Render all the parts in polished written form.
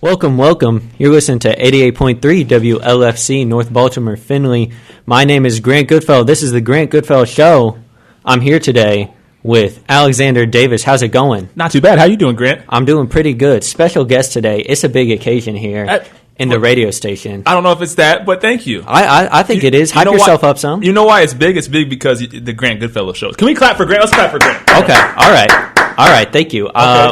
Welcome. You're listening to 88.3 WLFC, North Baltimore, Findlay. My name is Grant Goodfellow. This is the Grant Goodfellow Show. I'm here today with Alexander Davis. How's it going? Not too bad. How you doing, Grant? I'm doing pretty good. Special guest today. It's a big occasion here in the radio station. I don't know if it's that, but thank you. I think it is. Hype yourself up some. You know why it's big? It's big because the Grant Goodfellow Show. Can we clap for Grant? Let's clap for Grant. Okay. All right, thank you.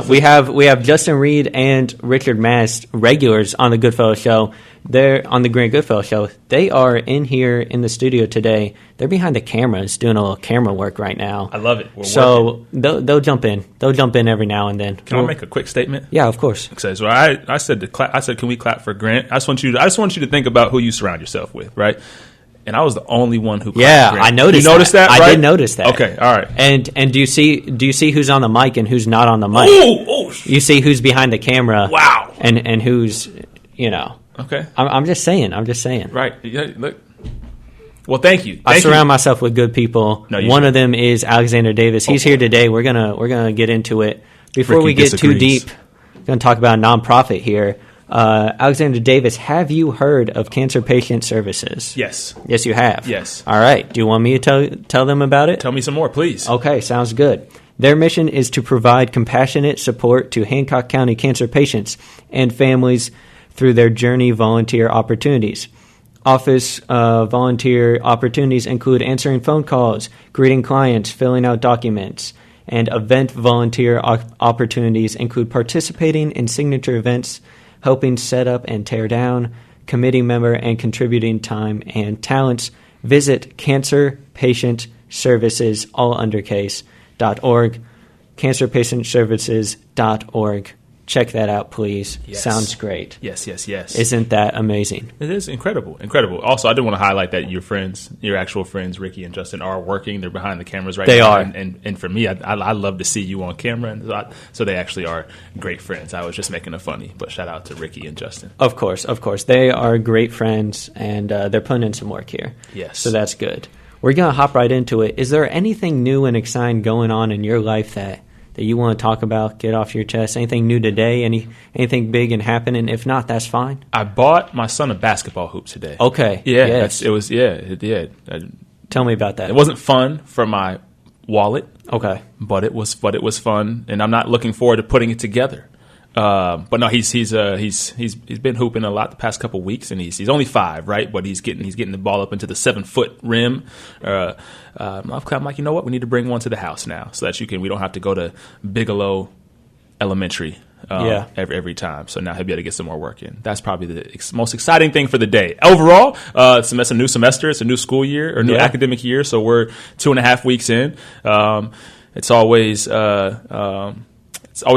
We have Justin Reed and Richard Mast, regulars on the Goodfellow Show. They're on the Grant Goodfellow Show. They are in here in the studio today. They're behind the cameras doing a little camera work right now. I love it. They'll jump in. They'll jump in every now and then. Can I make a quick statement? Yeah, of course. Okay, so I said can we clap for Grant? I just want you to think about who you surround yourself with, right? And I was the only one who. Yeah, Grant. I noticed. You noticed that? Right? I did notice that. Okay, all right. And do you see who's on the mic and who's not on the mic? Oh! You see who's behind the camera. Wow. And who's Okay. I'm just saying. Right. Yeah. Look. Well, thank you. I surround myself with good people. One of them is Alexander Davis. He's here today. We're gonna get into it. Before we get too deep, we're gonna talk about a nonprofit here. Alexander Davis, have you heard of Cancer Patient Services? Yes. Yes, you have? Yes. All right. Do you want me to tell them about it? Tell me some more, please. Okay, sounds good. Their mission is to provide compassionate support to Hancock County cancer patients and families through their journey volunteer opportunities. Office volunteer opportunities include answering phone calls, greeting clients, filling out documents, and event volunteer opportunities include participating in signature events, helping set up and tear down, committee member and contributing time and talents. Visit cancerpatientservices, all undercase.org, cancerpatientservices.org. Check that out, please. Yes. Sounds great. Yes. Isn't that amazing? It is incredible. Also, I did want to highlight that your actual friends, Ricky and Justin, are working. They're behind the cameras right now. They are. And for me, I love to see you on camera. And so they actually are great friends. I was just making it funny, but shout out to Ricky and Justin. Of course. They are great friends, and they're putting in some work here. Yes. So that's good. We're going to hop right into it. Is there anything new and exciting going on in your life that you want to talk about, get off your chest? Anything new today? Anything big and happening? If not, that's fine. I bought my son a basketball hoop today. Okay. Yeah. Yes. It did. Tell me about that. It wasn't fun for my wallet. Okay. But it was fun, and I'm not looking forward to putting it together. But no, he's been hooping a lot the past couple weeks, and he's only 5, right? But he's getting the ball up into the 7-foot rim. I'm like, you know what? We need to bring one to the house now, so that we don't have to go to Bigelow Elementary every time. So now he'll be able to get some more work in. That's probably the most exciting thing for the day. Overall, it's a new semester, it's a new school year or new academic year. So we're 2.5 weeks in. It's always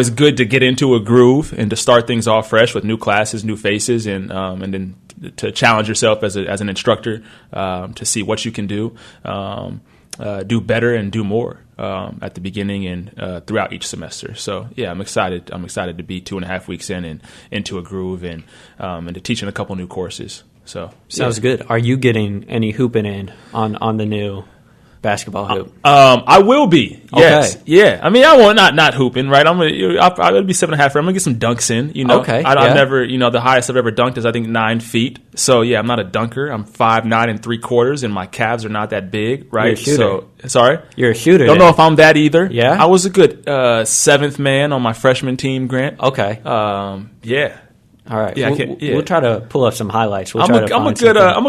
good to get into a groove and to start things off fresh with new classes, new faces, and then to challenge yourself as an instructor to see what you can do better and do more at the beginning and throughout each semester. So yeah, I'm excited. I'm excited to be 2.5 weeks in and into a groove and to teaching a couple new courses. So sounds good. Are you getting any hooping in on the new basketball hoop? I will be. Yes. Okay. Yeah. I mean, I want not hooping, right? I'm gonna be 7.5. I'm gonna get some dunks in. Okay. I never. The highest I've ever dunked is I think 9 feet. So yeah, I'm not a dunker. I'm 5'9"3/4", and my calves are not that big, right? You're a shooter. So sorry, you're a shooter. Don't know if I'm that either. Yeah. I was a good 7th man on my freshman team, Grant. Okay. Yeah. All right. Yeah. We'll try to pull up some highlights. I'm a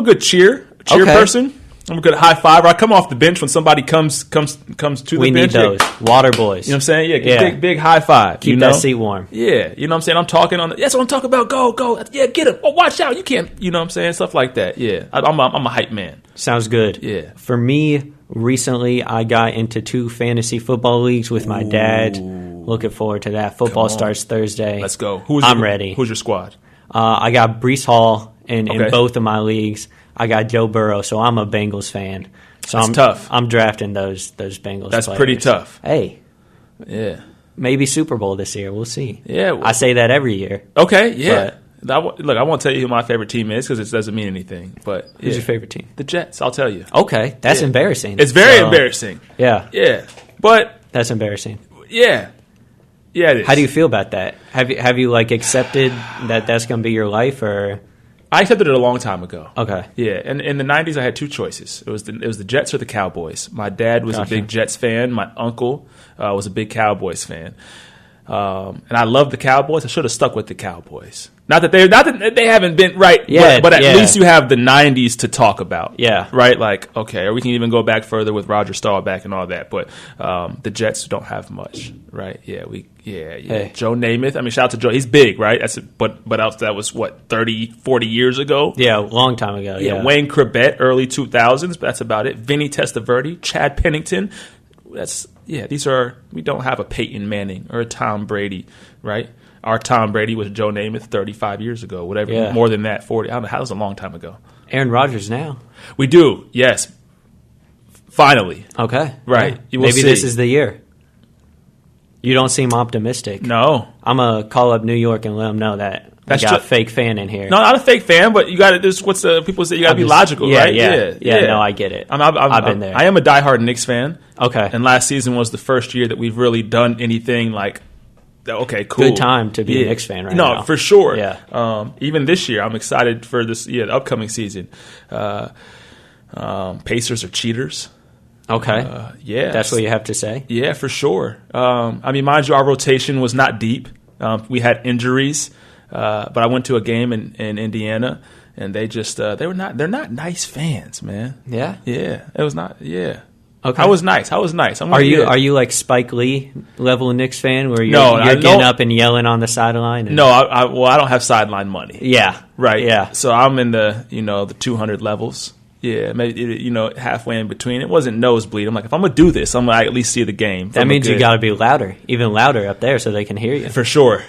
good cheer person. I'm a good high fiver. I come off the bench when somebody comes to the bench. We need those water boys. You know what I'm saying? Yeah, big high five. Keep that seat warm. Yeah, you know what I'm saying? I'm talking that's what I'm talking about. Go. Yeah, get him. Oh, watch out. You can't, you know what I'm saying? Stuff like that. Yeah, I'm a hype man. Sounds good. Yeah. For me, recently I got into 2 fantasy football leagues with my dad. Looking forward to that. Football starts Thursday. Let's go. I'm ready. Who's your squad? I got Breece Hall in both of my leagues. I got Joe Burrow, so I'm a Bengals fan. So That's tough. I'm drafting those Bengals. That's players. pretty tough. Hey, yeah, maybe Super Bowl this year. We'll see. Yeah, I say that every year. Okay, yeah. Look, I won't tell you who my favorite team is because it doesn't mean anything. But who's your favorite team? The Jets. I'll tell you. Okay, that's embarrassing. It's very embarrassing. Yeah, yeah, but that's embarrassing. Yeah. Yeah, it is. How do you feel about that? Have you like accepted that that's going to be your life, or? I accepted it a long time ago. Okay. Yeah, and in the 90s, I had two choices. It was the Jets or the Cowboys. My dad was a big Jets fan. My uncle was a big Cowboys fan. And I love the Cowboys. I should have stuck with the Cowboys. Not that they haven't been right, but at least you have the 90s to talk about. Yeah. Right? Like, okay, or we can even go back further with Roger Staubach and all that. But the Jets don't have much, right? Yeah. Hey. Joe Namath. I mean, shout out to Joe. He's big, right? But that was, what, 30, 40 years ago? Yeah, a long time ago. Yeah. Wayne Corbett, early 2000s. But that's about it. Vinny Testaverde, Chad Pennington. We don't have a Peyton Manning or a Tom Brady, right? Our Tom Brady was Joe Namath 35 years ago, whatever, more than that, 40. I don't know, that was a long time ago. Aaron Rodgers now. We do, yes. Finally. Okay. Right. Yeah. Maybe this is the year. You don't seem optimistic. No. I'm going to call up New York and let them know that we got a fake fan in here. No, not a fake fan, but you got to, people say you got to be logical, right? Yeah, no, I get it. I've been there. I am a diehard Knicks fan. Okay. And last season was the first year that we've really done anything like, okay, cool. Good time to be a Knicks fan right now. No, for sure. Yeah. Even this year, I'm excited for the upcoming season. Pacers are cheaters. Okay. Yeah. That's what you have to say? Yeah, for sure. I mean, mind you, our rotation was not deep. We had injuries, but I went to a game in Indiana, and they're not nice fans, man. Yeah? Yeah. It was not, yeah. Okay. I was nice. Are you like Spike Lee level Knicks fan where you're getting up and yelling on the sideline? No, I don't have sideline money. Yeah. Right. Yeah. So I'm in the 200 levels. Yeah, maybe halfway in between. It wasn't nosebleed. I'm like, if I'm gonna do this, I'm gonna at least see the game. That means you got to be louder, even louder up there, so they can hear you. For sure.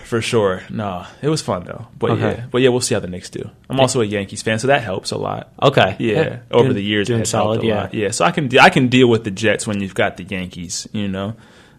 No, it was fun though. But we'll see how the Knicks do. I'm also a Yankees fan, so that helps a lot. Okay. Yeah. Over the years, doing solid. Yeah. Lot. Yeah. So I can deal with the Jets when you've got the Yankees.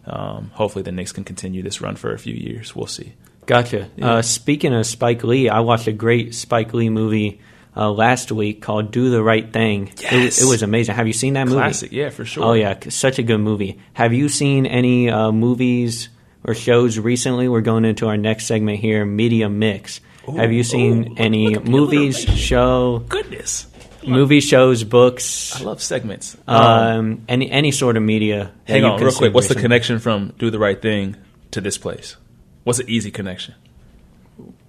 Hopefully the Knicks can continue this run for a few years. We'll see. Gotcha. Yeah. Speaking of Spike Lee, I watched a great Spike Lee movie last week called Do the Right Thing. Yes. It was amazing. Have you seen that movie? Classic, yeah, for sure. Oh, yeah, such a good movie. Have you seen any movies or shows recently? We're going into our next segment here, Media Mix. Have you seen any movies, Goodness. Movies, shows, books? I love segments. Any sort of media. Hang on, real quick. What's the connection from Do the Right Thing to this place? What's an easy connection?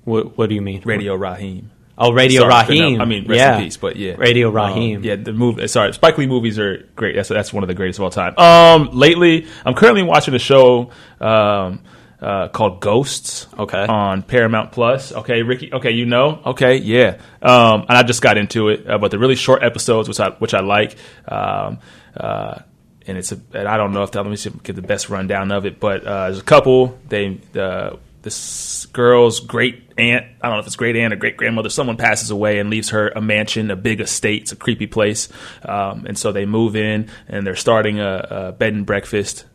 What do you mean? Radio Raheem. Oh, Radio Raheem. I mean, rest in peace, but yeah. Radio Raheem. The movie. Sorry, Spike Lee movies are great. That's one of the greatest of all time. Lately, I'm currently watching a show called Ghosts. Okay. On Paramount Plus. Okay, Ricky. Okay, Okay, yeah. And I just got into it, but they're really short episodes, which I like. And I don't know if let me see, get the best rundown of it, but there's a couple. This girl's great aunt, I don't know if it's great aunt or great grandmother, someone passes away and leaves her a mansion, a big estate. It's a creepy place. And so they move in and they're starting a bed and breakfast.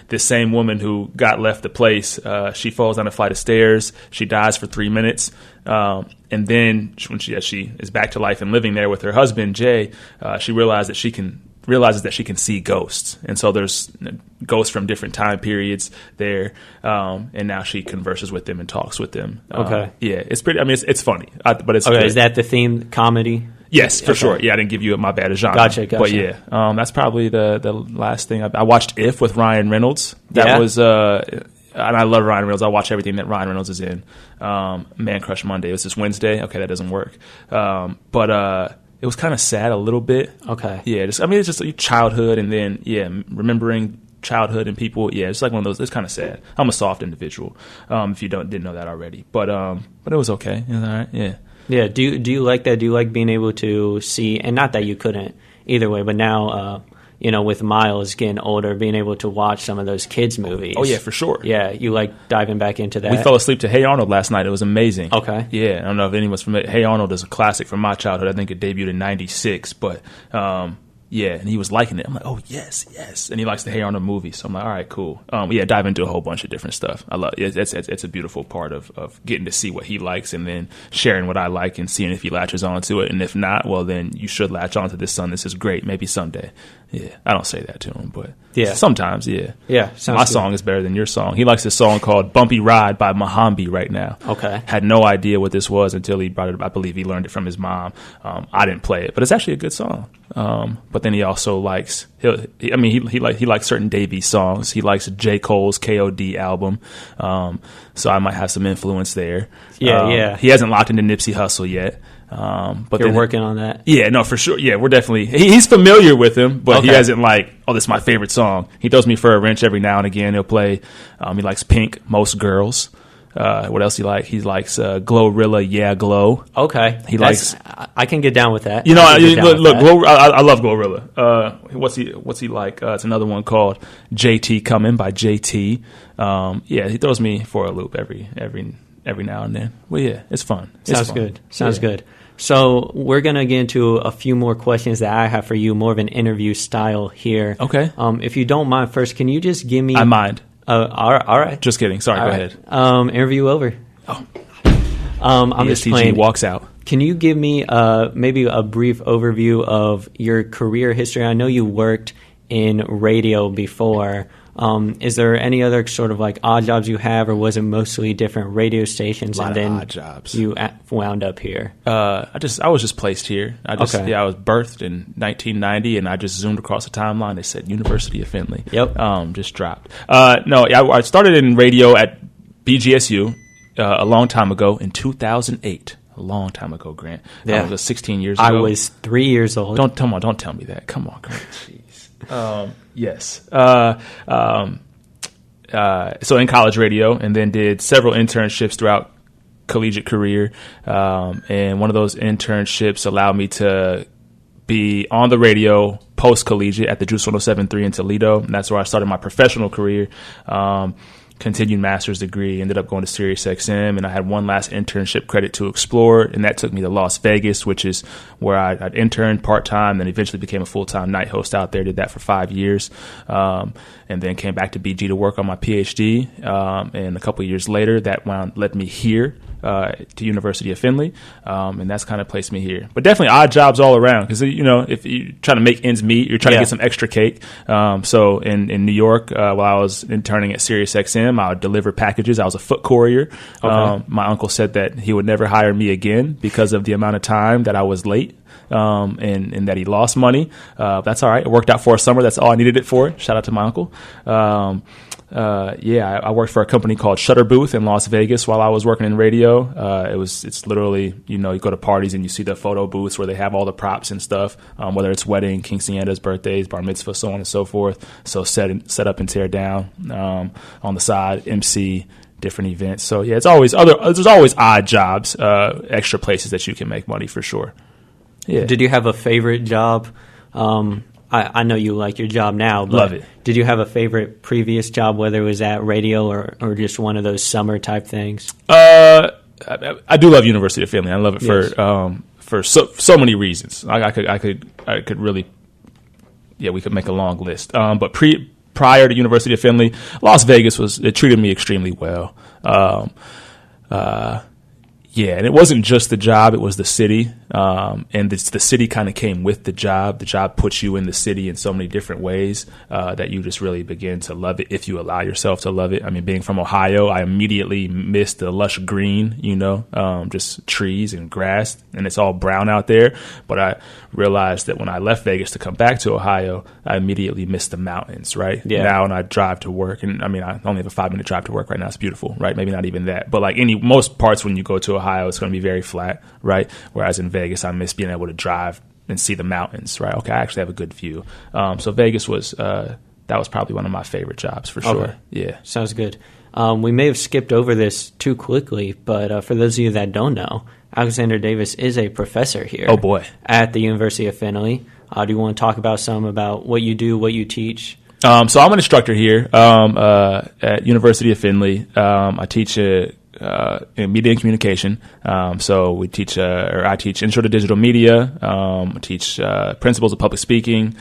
This same woman who got left the place, she falls down a flight of stairs. She dies for 3 minutes. And then when she is back to life and living there with her husband, Jay, she realizes that she can see ghosts. And so there's ghosts from different time periods there. And now she converses with them and talks with them. Okay. Yeah, it's pretty, it's funny, but it's okay. good. Is that the theme, comedy? Yes, for sure. Yeah, I didn't give you my bad genre. Gotcha. But yeah, that's probably the last thing. I watched If with Ryan Reynolds. That was, and I love Ryan Reynolds. I watch everything that Ryan Reynolds is in. Man Crush Monday. It was this Wednesday. Okay, that doesn't work. But it was kind of sad a little bit. Okay. Yeah, it's just your childhood and then, remembering childhood and people. Yeah, it's like one of those. It's kind of sad. I'm a soft individual, if you didn't know that already. But it was okay. It was all right. Yeah. Yeah. Do you like that? Do you like being able to see, and not that you couldn't either way, but now, with Miles getting older, being able to watch some of those kids' movies. Oh, yeah, for sure. Yeah, you like diving back into that? We fell asleep to Hey Arnold last night. It was amazing. Okay. Yeah, I don't know if anyone's familiar. Hey Arnold is a classic from my childhood. I think it debuted in 96, but Yeah, and he was liking it. I'm like, oh, yes. And he likes the Hey Arnold movie. So I'm like, all right, cool. Dive into a whole bunch of different stuff. I love it. It's a beautiful part of getting to see what he likes and then sharing what I like and seeing if he latches onto it. And if not, well, then you should latch onto this, son. This is great. Maybe someday. Yeah, I don't say that to him, but sometimes, yeah. Yeah, my song is better than your song. He likes this song called Bumpy Ride by Mohambi right now. Okay. Had no idea what this was until he brought it up. I believe he learned it from his mom. I didn't play it, but it's actually a good song. But then he also likes, he likes certain Davies songs. He likes J. Cole's KOD album. So I might have some influence there. Yeah. He hasn't locked into Nipsey Hussle yet. But you're working on that. Yeah, no, for sure. Yeah, we're definitely. He's familiar with him, but he hasn't this is my favorite song. He throws me for a wrench every now and again. He'll play. He likes Pink, Most Girls. What else he like? He likes Glorilla, Yeah Glow. Okay, likes. I can get down with that. You know, look, I love Glorilla. What's he like? It's another one called JT Coming by JT. He throws me for a loop every now and then. Well, yeah, it's fun. Sounds good. So we're going to get into a few more questions that I have for you, more of an interview style here. Okay. If you don't mind, first, can you just give me... I mind. All right. Just kidding. Sorry, go ahead. Interview over. Oh. I'm just playing. Walks out. Can you give me maybe a brief overview of your career history? I know you worked in radio before. Is there any other sort of like odd jobs you have, or was it mostly different radio stations? A lot of odd jobs. You wound up here. I was just placed here. I was birthed in 1990, and I just zoomed across the timeline. They said University of Findlay. Yep. Just dropped. I started in radio at BGSU a long time ago in 2008. A long time ago, Grant. Yeah. That was 16 years ago. I was 3 years old. Don't tell me that. Come on, Grant. Jeez. Yes. So in college radio, and then did several internships throughout collegiate career. And one of those internships allowed me to be on the radio post-collegiate at the Juice 107.3 in Toledo. And that's where I started my professional career. Continued master's degree, ended up going to Sirius XM, and I had one last internship credit to explore, and that took me to Las Vegas, which is where I'd interned part-time, then eventually became a full-time night host out there, did that for 5 years, and then came back to BG to work on my PhD, and a couple of years later, that led me here to University of Findlay, and that's kind of placed me here. But definitely odd jobs all around, because, if you're trying to make ends meet, you're trying to get some extra cake. So in New York, while I was interning at Sirius XM, I would deliver packages. I was a foot courier. Okay. My uncle said that he would never hire me again because of the amount of time that I was late. And that he lost money. That's all right. It worked out for a summer. That's all I needed it for. Shout out to my uncle. I worked for a company called Shutter Booth in Las Vegas while I was working in radio. It's literally, you go to parties and you see the photo booths where they have all the props and stuff, whether it's wedding, King Sienna's birthdays, bar mitzvah, so on and so forth. So set up and tear down, on the side, MC, different events. So yeah, there's always odd jobs, extra places that you can make money for sure. Yeah. Did you have a favorite job? I know you like your job now, but love it. Did you have a favorite previous job, whether it was at radio or just one of those summer type things? I do love University of Findlay. I love it for so many reasons. I could really, we could make a long list. But prior to University of Findlay, Las Vegas it treated me extremely well. And it wasn't just the job, it was the city. And the city kind of came with the job. The job puts you in the city in so many different ways that you just really begin to love it if you allow yourself to love it. I mean, being from Ohio, I immediately missed the lush green, just trees and grass, and it's all brown out there. But I realized that when I left Vegas to come back to Ohio, I immediately missed the mountains, right? Yeah. Now when I drive to work, and I mean, I only have a 5-minute drive to work right now. It's beautiful, right? Maybe not even that. But like most parts when you go to Ohio, it's going to be very flat, right? Whereas in Vegas, I miss being able to drive and see the mountains, right? Okay, I actually have a good view. So Vegas was probably one of my favorite jobs for sure. Okay. Yeah. Sounds good. We may have skipped over this too quickly, but for those of you that don't know, Alexander Davis is a professor here. Oh, boy. At the University of Findlay. Do you want to talk about what you do, what you teach? So I'm an instructor here at University of Findlay. I teach in media and communication. So we teach, or I teach Intro to Digital Media. Teach Principles of Public Speaking.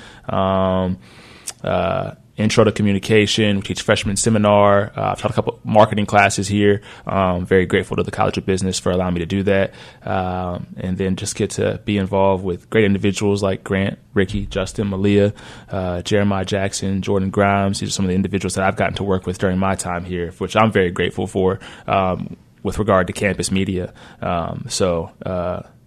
Intro to Communication. We teach freshman seminar. I've taught a couple marketing classes here. Very grateful to the College of Business for allowing me to do that. And then just get to be involved with great individuals like Grant, Ricky, Justin, Malia, Jeremiah Jackson, Jordan Grimes. These are some of the individuals that I've gotten to work with during my time here, which I'm very grateful for with regard to campus media.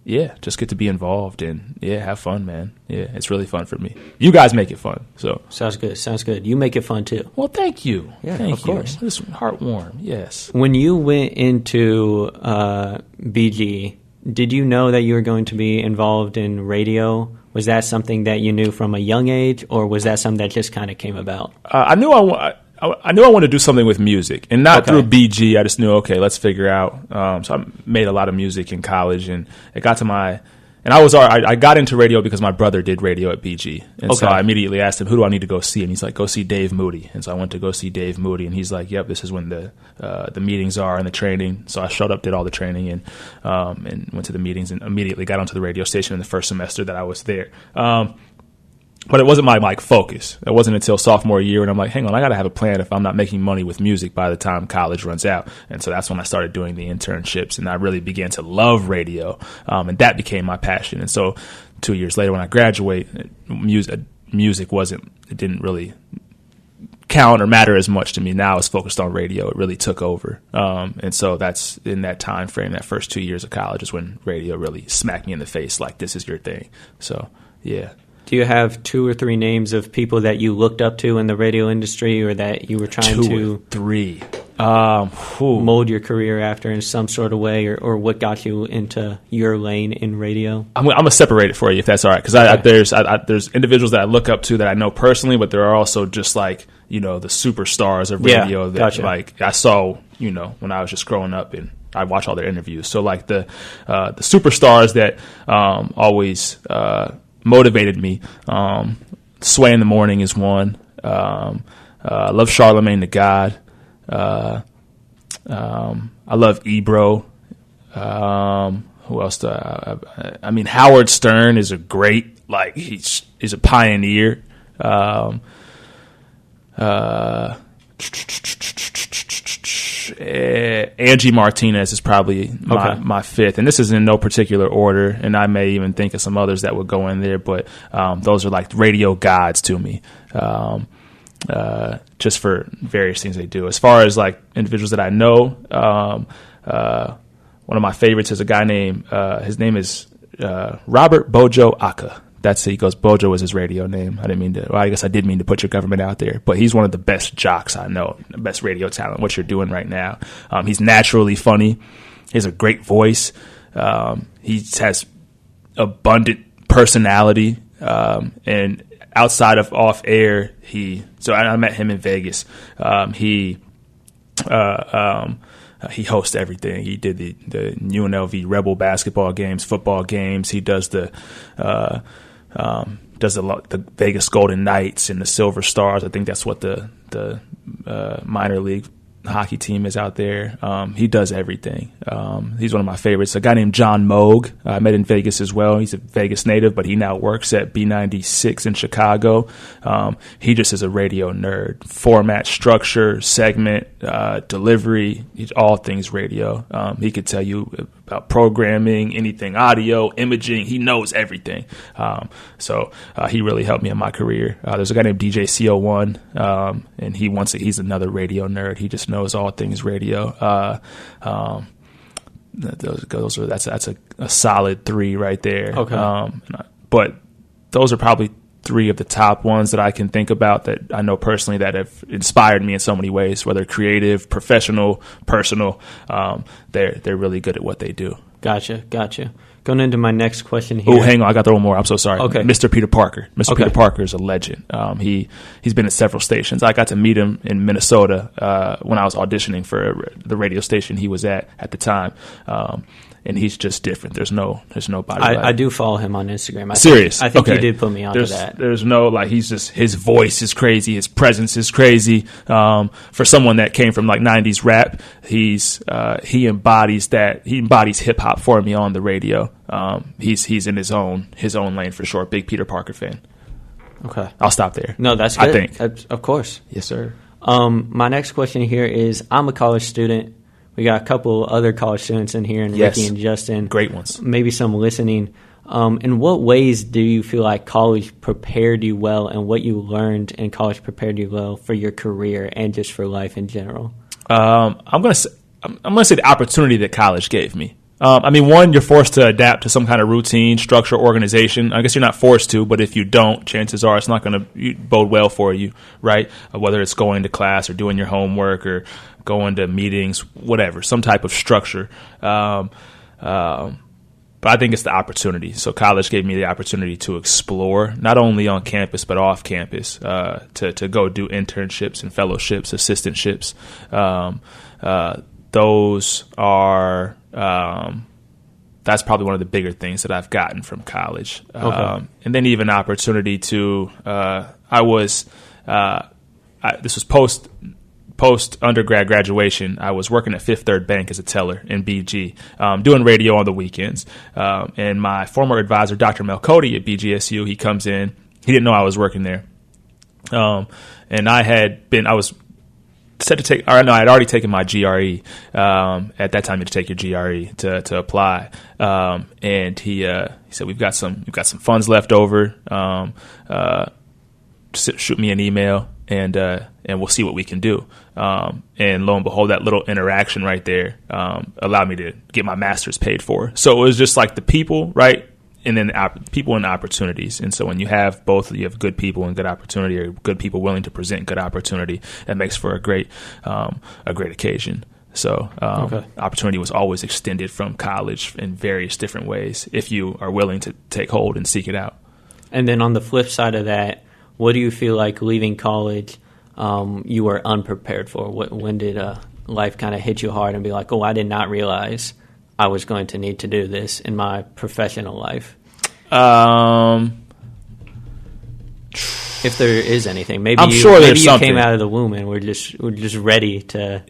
Yeah, just get to be involved and have fun, man. Yeah, it's really fun for me. You guys make it fun. So sounds good. You make it fun too. Well, thank you. Yeah, thank of course. It's heartwarm. Yes. When you went into BG, did you know that you were going to be involved in radio? Was that something that you knew from a young age, or was that something that just kind of came about? I knew I wanted to do something with music, and not through BG. I just knew, okay, let's figure out. So I made a lot of music in college, and it got to I got into radio because my brother did radio at BG, and so I immediately asked him, who do I need to go see? And he's like, go see Dave Moody. And so I went to go see Dave Moody, and he's like, yep, this is when the meetings are and the training. So I showed up, did all the training, and went to the meetings, and immediately got onto the radio station in the first semester that I was there. But it wasn't my focus. It wasn't until sophomore year when I'm like, hang on, I got to have a plan if I'm not making money with music by the time college runs out. And so that's when I started doing the internships, and I really began to love radio, and that became my passion. And so 2 years later when I graduated, music didn't really count or matter as much to me. Now I was focused on radio. It really took over. And so that's in that time frame, that first 2 years of college is when radio really smacked me in the face like, this is your thing. So, yeah. Do you have 2 or 3 names of people that you looked up to in the radio industry, or that you were trying to 3 mold your career after in some sort of way, or what got you into your lane in radio? I'm going to separate it for you if that's all right, because there's individuals that I look up to that I know personally, but there are also just like, the superstars of radio that like I saw, when I was just growing up, and I watch all their interviews. So like the superstars that always motivated me. Sway in the Morning is one. I love Charlemagne the God. I love Ebro. Who else do I mean, Howard Stern is a great, like, he's a pioneer. Angie Martinez is probably my fifth, and this is in no particular order, and I may even think of some others that would go in there, but those are like radio gods to me, just for various things they do. As far as like individuals that I know, one of my favorites is a guy named his name is Robert Bojo Aka. He goes, Bojo is his radio name. I guess I did mean to put your government out there, but he's one of the best jocks I know, the best radio talent, what you're doing right now. He's naturally funny. He has a great voice. He has abundant personality. And outside of off air, I met him in Vegas. He hosts everything. He did the UNLV Rebel basketball games, football games. He does the Vegas Golden Knights and the Silver Stars. I think that's what the minor league hockey team is out there. He does everything. He's one of my favorites. A guy named John Moog, I met in Vegas as well. He's a Vegas native, but he now works at B96 in Chicago. He just is a radio nerd. Format, structure, segment, delivery, all things radio. He could tell you about programming, anything audio, imaging. He knows everything. So he really helped me in my career. There's a guy named DJ CO1, and he's another radio nerd. He just knows all things radio. That's a solid 3 right there. Okay. But those are probably 3 of the top ones that I can think about that I know personally that have inspired me in so many ways, whether creative, professional, personal. They're really good at what they do. Gotcha. Going into my next question here. Oh, hang on. I got one more. I'm so sorry. Okay. Mr. Peter Parker. Mr. Peter Parker is a legend. He's been at several stations. I got to meet him in Minnesota when I was auditioning for the radio station he was at the time. And he's just different. There's nobody. I do follow him on Instagram. I think okay. you did put me onto that. There's no, like, he's just, his voice is crazy. His presence is crazy. For someone that came from like 90s rap, he embodies that. He embodies hip hop for me on the radio. He's in his own lane for sure. Big Peter Parker fan. Okay. I'll stop there. No, that's good. I think. Of course. Yes, sir. My next question here is, I'm a college student. We got a couple other college students in here, and yes. Ricky and Justin. Great ones. Maybe some listening. In what ways do you feel like college prepared you well, and what you learned in college prepared you well for your career and just for life in general? I'm gonna say the opportunity that college gave me. One, you're forced to adapt to some kind of routine, structure, organization. I guess you're not forced to, but if you don't, chances are it's not going to bode well for you, right? Whether it's going to class or doing your homework or going to meetings, whatever, some type of structure. But I think it's the opportunity. So college gave me the opportunity to explore, not only on campus but off campus, to go do internships and fellowships, assistantships. Those are that's probably one of the bigger things that I've gotten from college. And then even opportunity to this was post undergrad graduation. I was working at Fifth Third Bank as a teller in BG, doing radio on the weekends. And my former advisor, Dr. Mel Cody at BGSU, he comes in. He didn't know I was working there. And I was set to take, I had already taken my GRE. At that time, you had to take your GRE to apply. And he said, we've got some funds left over. Shoot me an email and we'll see what we can do. And lo and behold, that little interaction right there allowed me to get my master's paid for. So it was just like the people, right? And then people and opportunities. And so when you have both, you have good people and good opportunity, or good people willing to present good opportunity, that makes for a great occasion. So opportunity was always extended from college in various different ways if you are willing to take hold and seek it out. And then on the flip side of that, what do you feel like leaving college you were unprepared for? When did life kind of hit you hard and be like, oh, I did not realize I was going to need to do this in my professional life? If there is anything, maybe you came out of the womb and we're just ready to.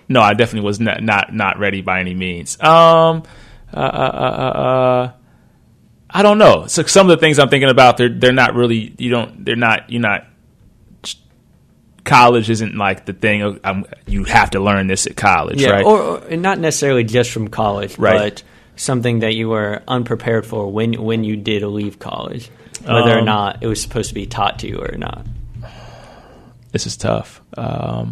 No, I definitely was not ready by any means. I don't know. So some of the things I'm thinking about, they're not really. You're not. College isn't like the thing. You have to learn this at college, right? Or not necessarily just from college, right. But something that you were unprepared for when you did leave college, whether or not it was supposed to be taught to you or not. This is tough. I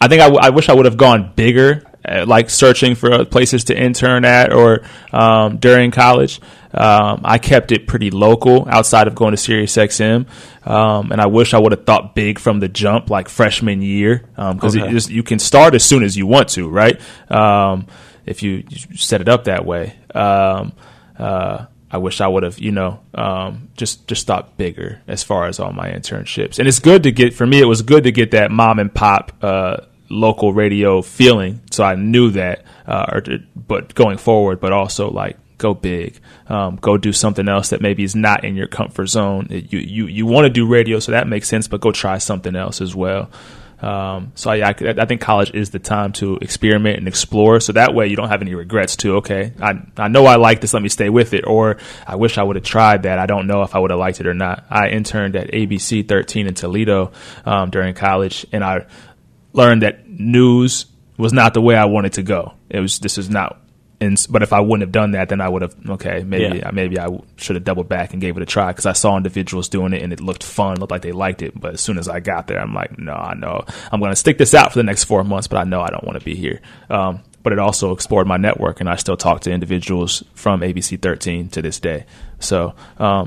think I wish I would have gone bigger, like searching for places to intern at or during college. I kept it pretty local outside of going to SiriusXM. And I wish I would have thought big from the jump, like freshman year, because you can start as soon as you want to, right? If you set it up that way. I wish I would have, just thought bigger as far as all my internships. And it's good to get, for me, it was good to get that mom and pop local radio feeling. So I knew that, but going forward, but also like, go big, go do something else that maybe is not in your comfort zone. You want to do radio, so that makes sense, but go try something else as well. So I think college is the time to experiment and explore. So that way you don't have any regrets too. Okay, I know I like this, let me stay with it. Or I wish I would have tried that. I don't know if I would have liked it or not. I interned at ABC 13 in Toledo during college, and I learned that news was not the way I wanted to go. This is not. But if I wouldn't have done that, then I would have, maybe I should have doubled back and gave it a try, because I saw individuals doing it and it looked fun, looked like they liked it. But as soon as I got there, I'm like, no, I know I'm going to stick this out for the next 4 months, but I know I don't want to be here. But it also explored my network, and I still talk to individuals from ABC 13 to this day. So, I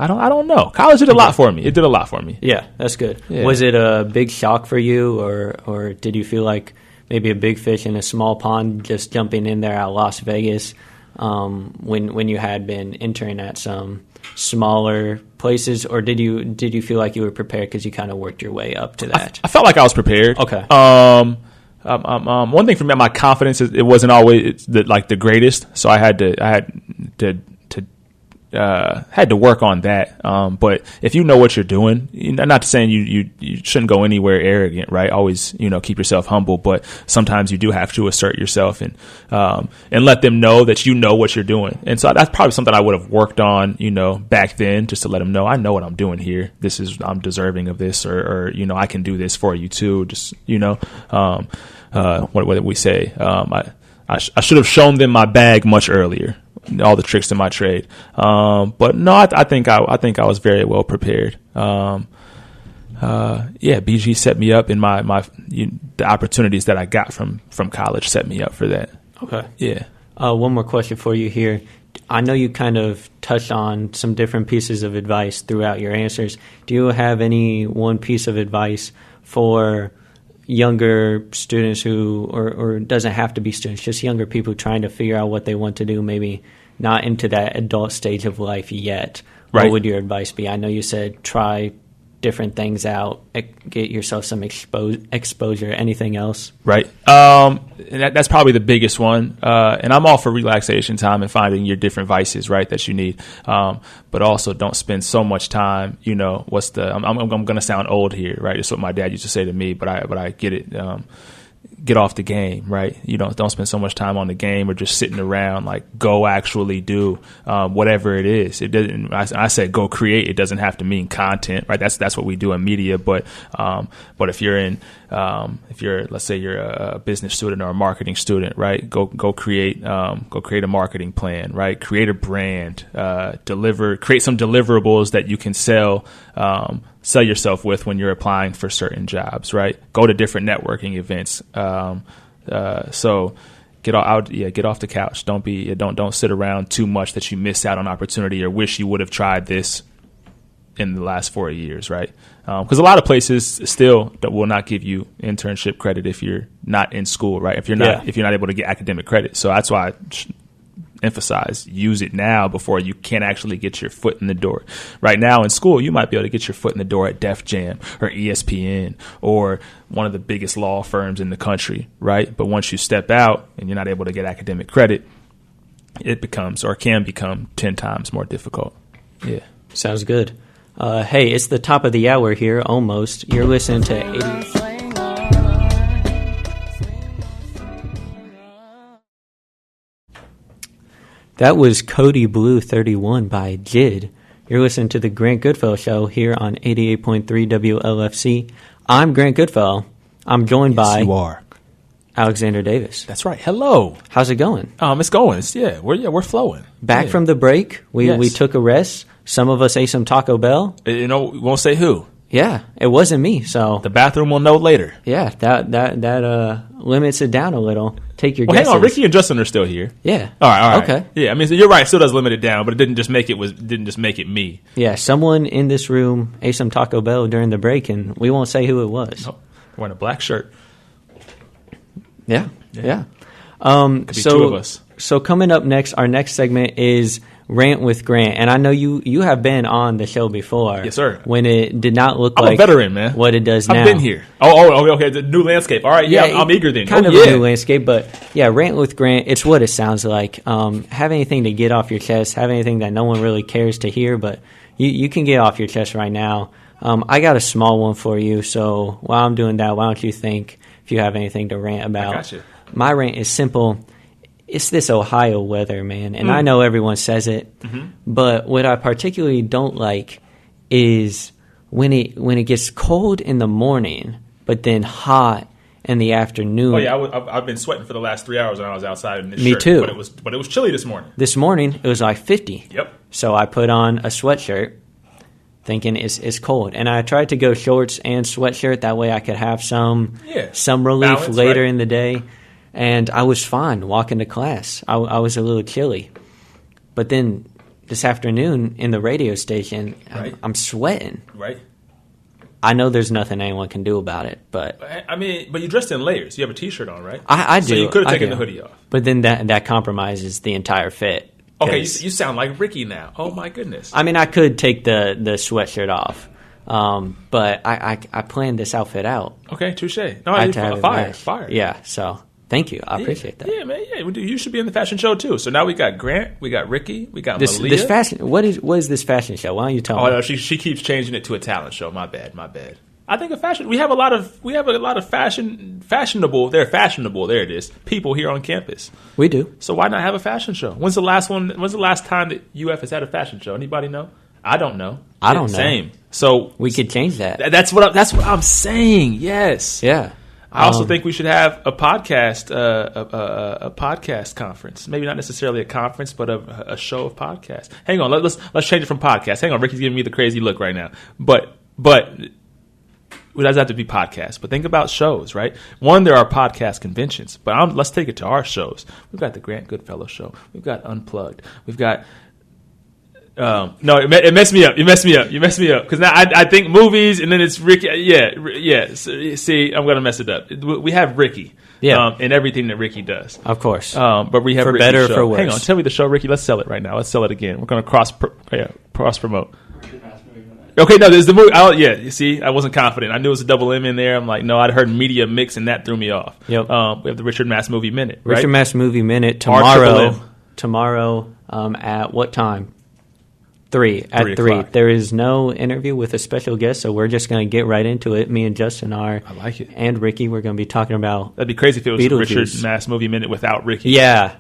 don't know. College did a lot for me. It did a lot for me. Yeah, that's good. Yeah. Was it a big shock for you, or did you feel like maybe a big fish in a small pond, just jumping in there at Las Vegas, when you had been entering at some smaller places, or did you feel like you were prepared because you kind of worked your way up to that? I felt like I was prepared. Okay. One thing for me, my confidence it wasn't always the greatest, so I had to work on that. But if you know what you're doing, not saying you shouldn't go anywhere arrogant, right? Always, keep yourself humble, but sometimes you do have to assert yourself and let them know that you know what you're doing. And so that's probably something I would have worked on, back then, just to let them know, I know what I'm doing here. I'm deserving of this, or I can do this for you too. Just, what did we say? I should have shown them my bag much earlier. All the tricks in my trade, but no, I think I was very well prepared. BG set me up, in the opportunities that I got from college set me up for that. Okay. Yeah. One more question for you here. I know you kind of touched on some different pieces of advice throughout your answers. Do you have any one piece of advice for younger students or doesn't have to be students, just younger people trying to figure out what they want to do, maybe not into that adult stage of life yet? Right. What would your advice be? I know you said try different things out, get yourself some exposure. Anything else? Right. And that's probably the biggest one. And I'm all for relaxation time and finding your different vices, right, that you need. But also don't spend so much time, I'm going to sound old here, right? It's what my dad used to say to me, but I get it. Get off the game, right? Don't spend so much time on the game or just sitting around. Like, go actually do whatever it is. It doesn't. I said go create. It doesn't have to mean content, right? That's what we do in media. But if let's say you're a business student or a marketing student, right? Go create a marketing plan, right? Create a brand, create some deliverables that you can sell yourself with when you're applying for certain jobs, right? Go to different networking events. So get off the couch. Don't sit around too much that you miss out on opportunity or wish you would have tried this in the last 4 years, right? Because a lot of places still will not give you internship credit if you're not in school, right? If you're not able to get academic credit. So that's why I emphasize, use it now before you can actually get your foot in the door. Right now in school, you might be able to get your foot in the door at Def Jam or ESPN or one of the biggest law firms in the country, right? But once you step out and you're not able to get academic credit, it becomes or can become 10 times more difficult. Yeah. Sounds good. Hey, it's the top of the hour here, almost. You're listening to 80... That was Cody Blue 31 by Jid. You're listening to the Grant Goodfellow Show here on 88.3 WLFC. I'm Grant Goodfellow. I'm joined by... you are. Alexander Davis. That's right. Hello. How's it going? It's going. We're flowing. Back from the break. We took a rest. Some of us ate some Taco Bell. We won't say who. Yeah, it wasn't me. So the bathroom will know later. Yeah, that limits it down a little. Take your guesses. Hang on, Ricky and Justin are still here. Yeah. All right. Okay. Yeah, I mean, so you're right. It still does limit it down, but it didn't just make it me. Yeah, someone in this room ate some Taco Bell during the break, and we won't say who it was. Oh, wearing a black shirt. Yeah. Could be two of us. So coming up next, our next segment is Rant with Grant, and I know you have been on the show before. Yes, sir. When it did not look I'm like a veteran, man. What it does now. I've been here. Okay. The new landscape. All right, I'm eager then. Kind of a new landscape, but yeah, Rant with Grant. It's what it sounds like. Have anything to get off your chest. Have anything that no one really cares to hear, but you can get off your chest right now. I got a small one for you. So while I'm doing that, why don't you think if you have anything to rant about? I got you. My rant is simple. It's this Ohio weather, man, and I know everyone says it, but what I particularly don't like is when it gets cold in the morning, but then hot in the afternoon. Oh yeah, I've been sweating for the last 3 hours when I was outside in this Me shirt. too. But it was chilly this morning. This morning it was like 50. Yep. So I put on a sweatshirt, thinking it's cold, and I tried to go shorts and sweatshirt. That way I could have some relief balance, later right? in the day. And I was fine walking to class. I was a little chilly. But then this afternoon in the radio station, right. I'm sweating. Right. I know there's nothing anyone can do about it, but I mean, but you dressed in layers. You have a T-shirt on, right? I do. So you could have taken the hoodie off. But then that compromises the entire fit. Okay, you sound like Ricky now. Oh my goodness. I mean, I could take the sweatshirt off, but I planned this outfit out. Okay, touche. No, fire. Yeah, so thank you. I appreciate that. Yeah, man. Yeah, you should be in the fashion show too. So now we got Grant, we got Ricky, we got Malia. This fashion. What is this fashion show? Why don't you tell me? Oh no, she keeps changing it to a talent show. My bad. I think a fashion. We have a lot of fashionable. They're fashionable. There it is. People here on campus. We do. So why not have a fashion show? When's the last time that UF has had a fashion show? Anybody know? I don't know. I don't know. Same. So we could change that. That's what I'm saying. Yes. Yeah. I also think we should have a podcast, a podcast conference. Maybe not necessarily a conference, but a show of podcasts. Hang on, let's change it from podcast. Hang on, Ricky's giving me the crazy look right now. But it doesn't have to be podcasts, but think about shows, right? One, there are podcast conventions, but let's take it to our shows. We've got the Grant Goodfellow show. We've got Unplugged. We've got no, it messed me up. You messed me up because now I think movies, and then it's Ricky. Yeah. See, I'm gonna mess it up. We have Ricky, and everything that Ricky does, of course. But we have for Ricky's better or show. for worse. Hang on, tell me the show, Ricky. Let's sell it right now. Let's sell it again. We're gonna cross promote. Okay, no, there's the movie. You see, I wasn't confident. I knew it was a double M in there. I'm like, no, I'd heard media mix, and that threw me off. Yep. We have the Richard Mass Movie Minute. Right? Richard Mass Movie Minute tomorrow. At what time? 3 at 3. There is no interview with a special guest, so we're just going to get right into it. Me and Justin are. I like it. And Ricky, we're going to be talking about. That'd be crazy if it was a Richard Mass Movie Minute without Ricky. Yeah.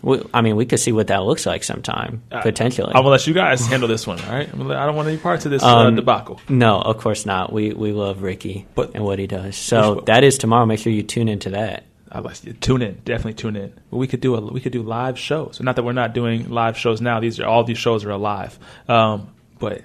We could see what that looks like sometime, potentially. I'm going to let you guys handle this one, all right? I don't want any parts of this debacle. No, of course not. We love Ricky and what he does. So that is tomorrow. Make sure you tune into that. I like you. Tune in. Definitely tune in. We could do live shows. Not that we're not doing live shows now. All these shows are alive. But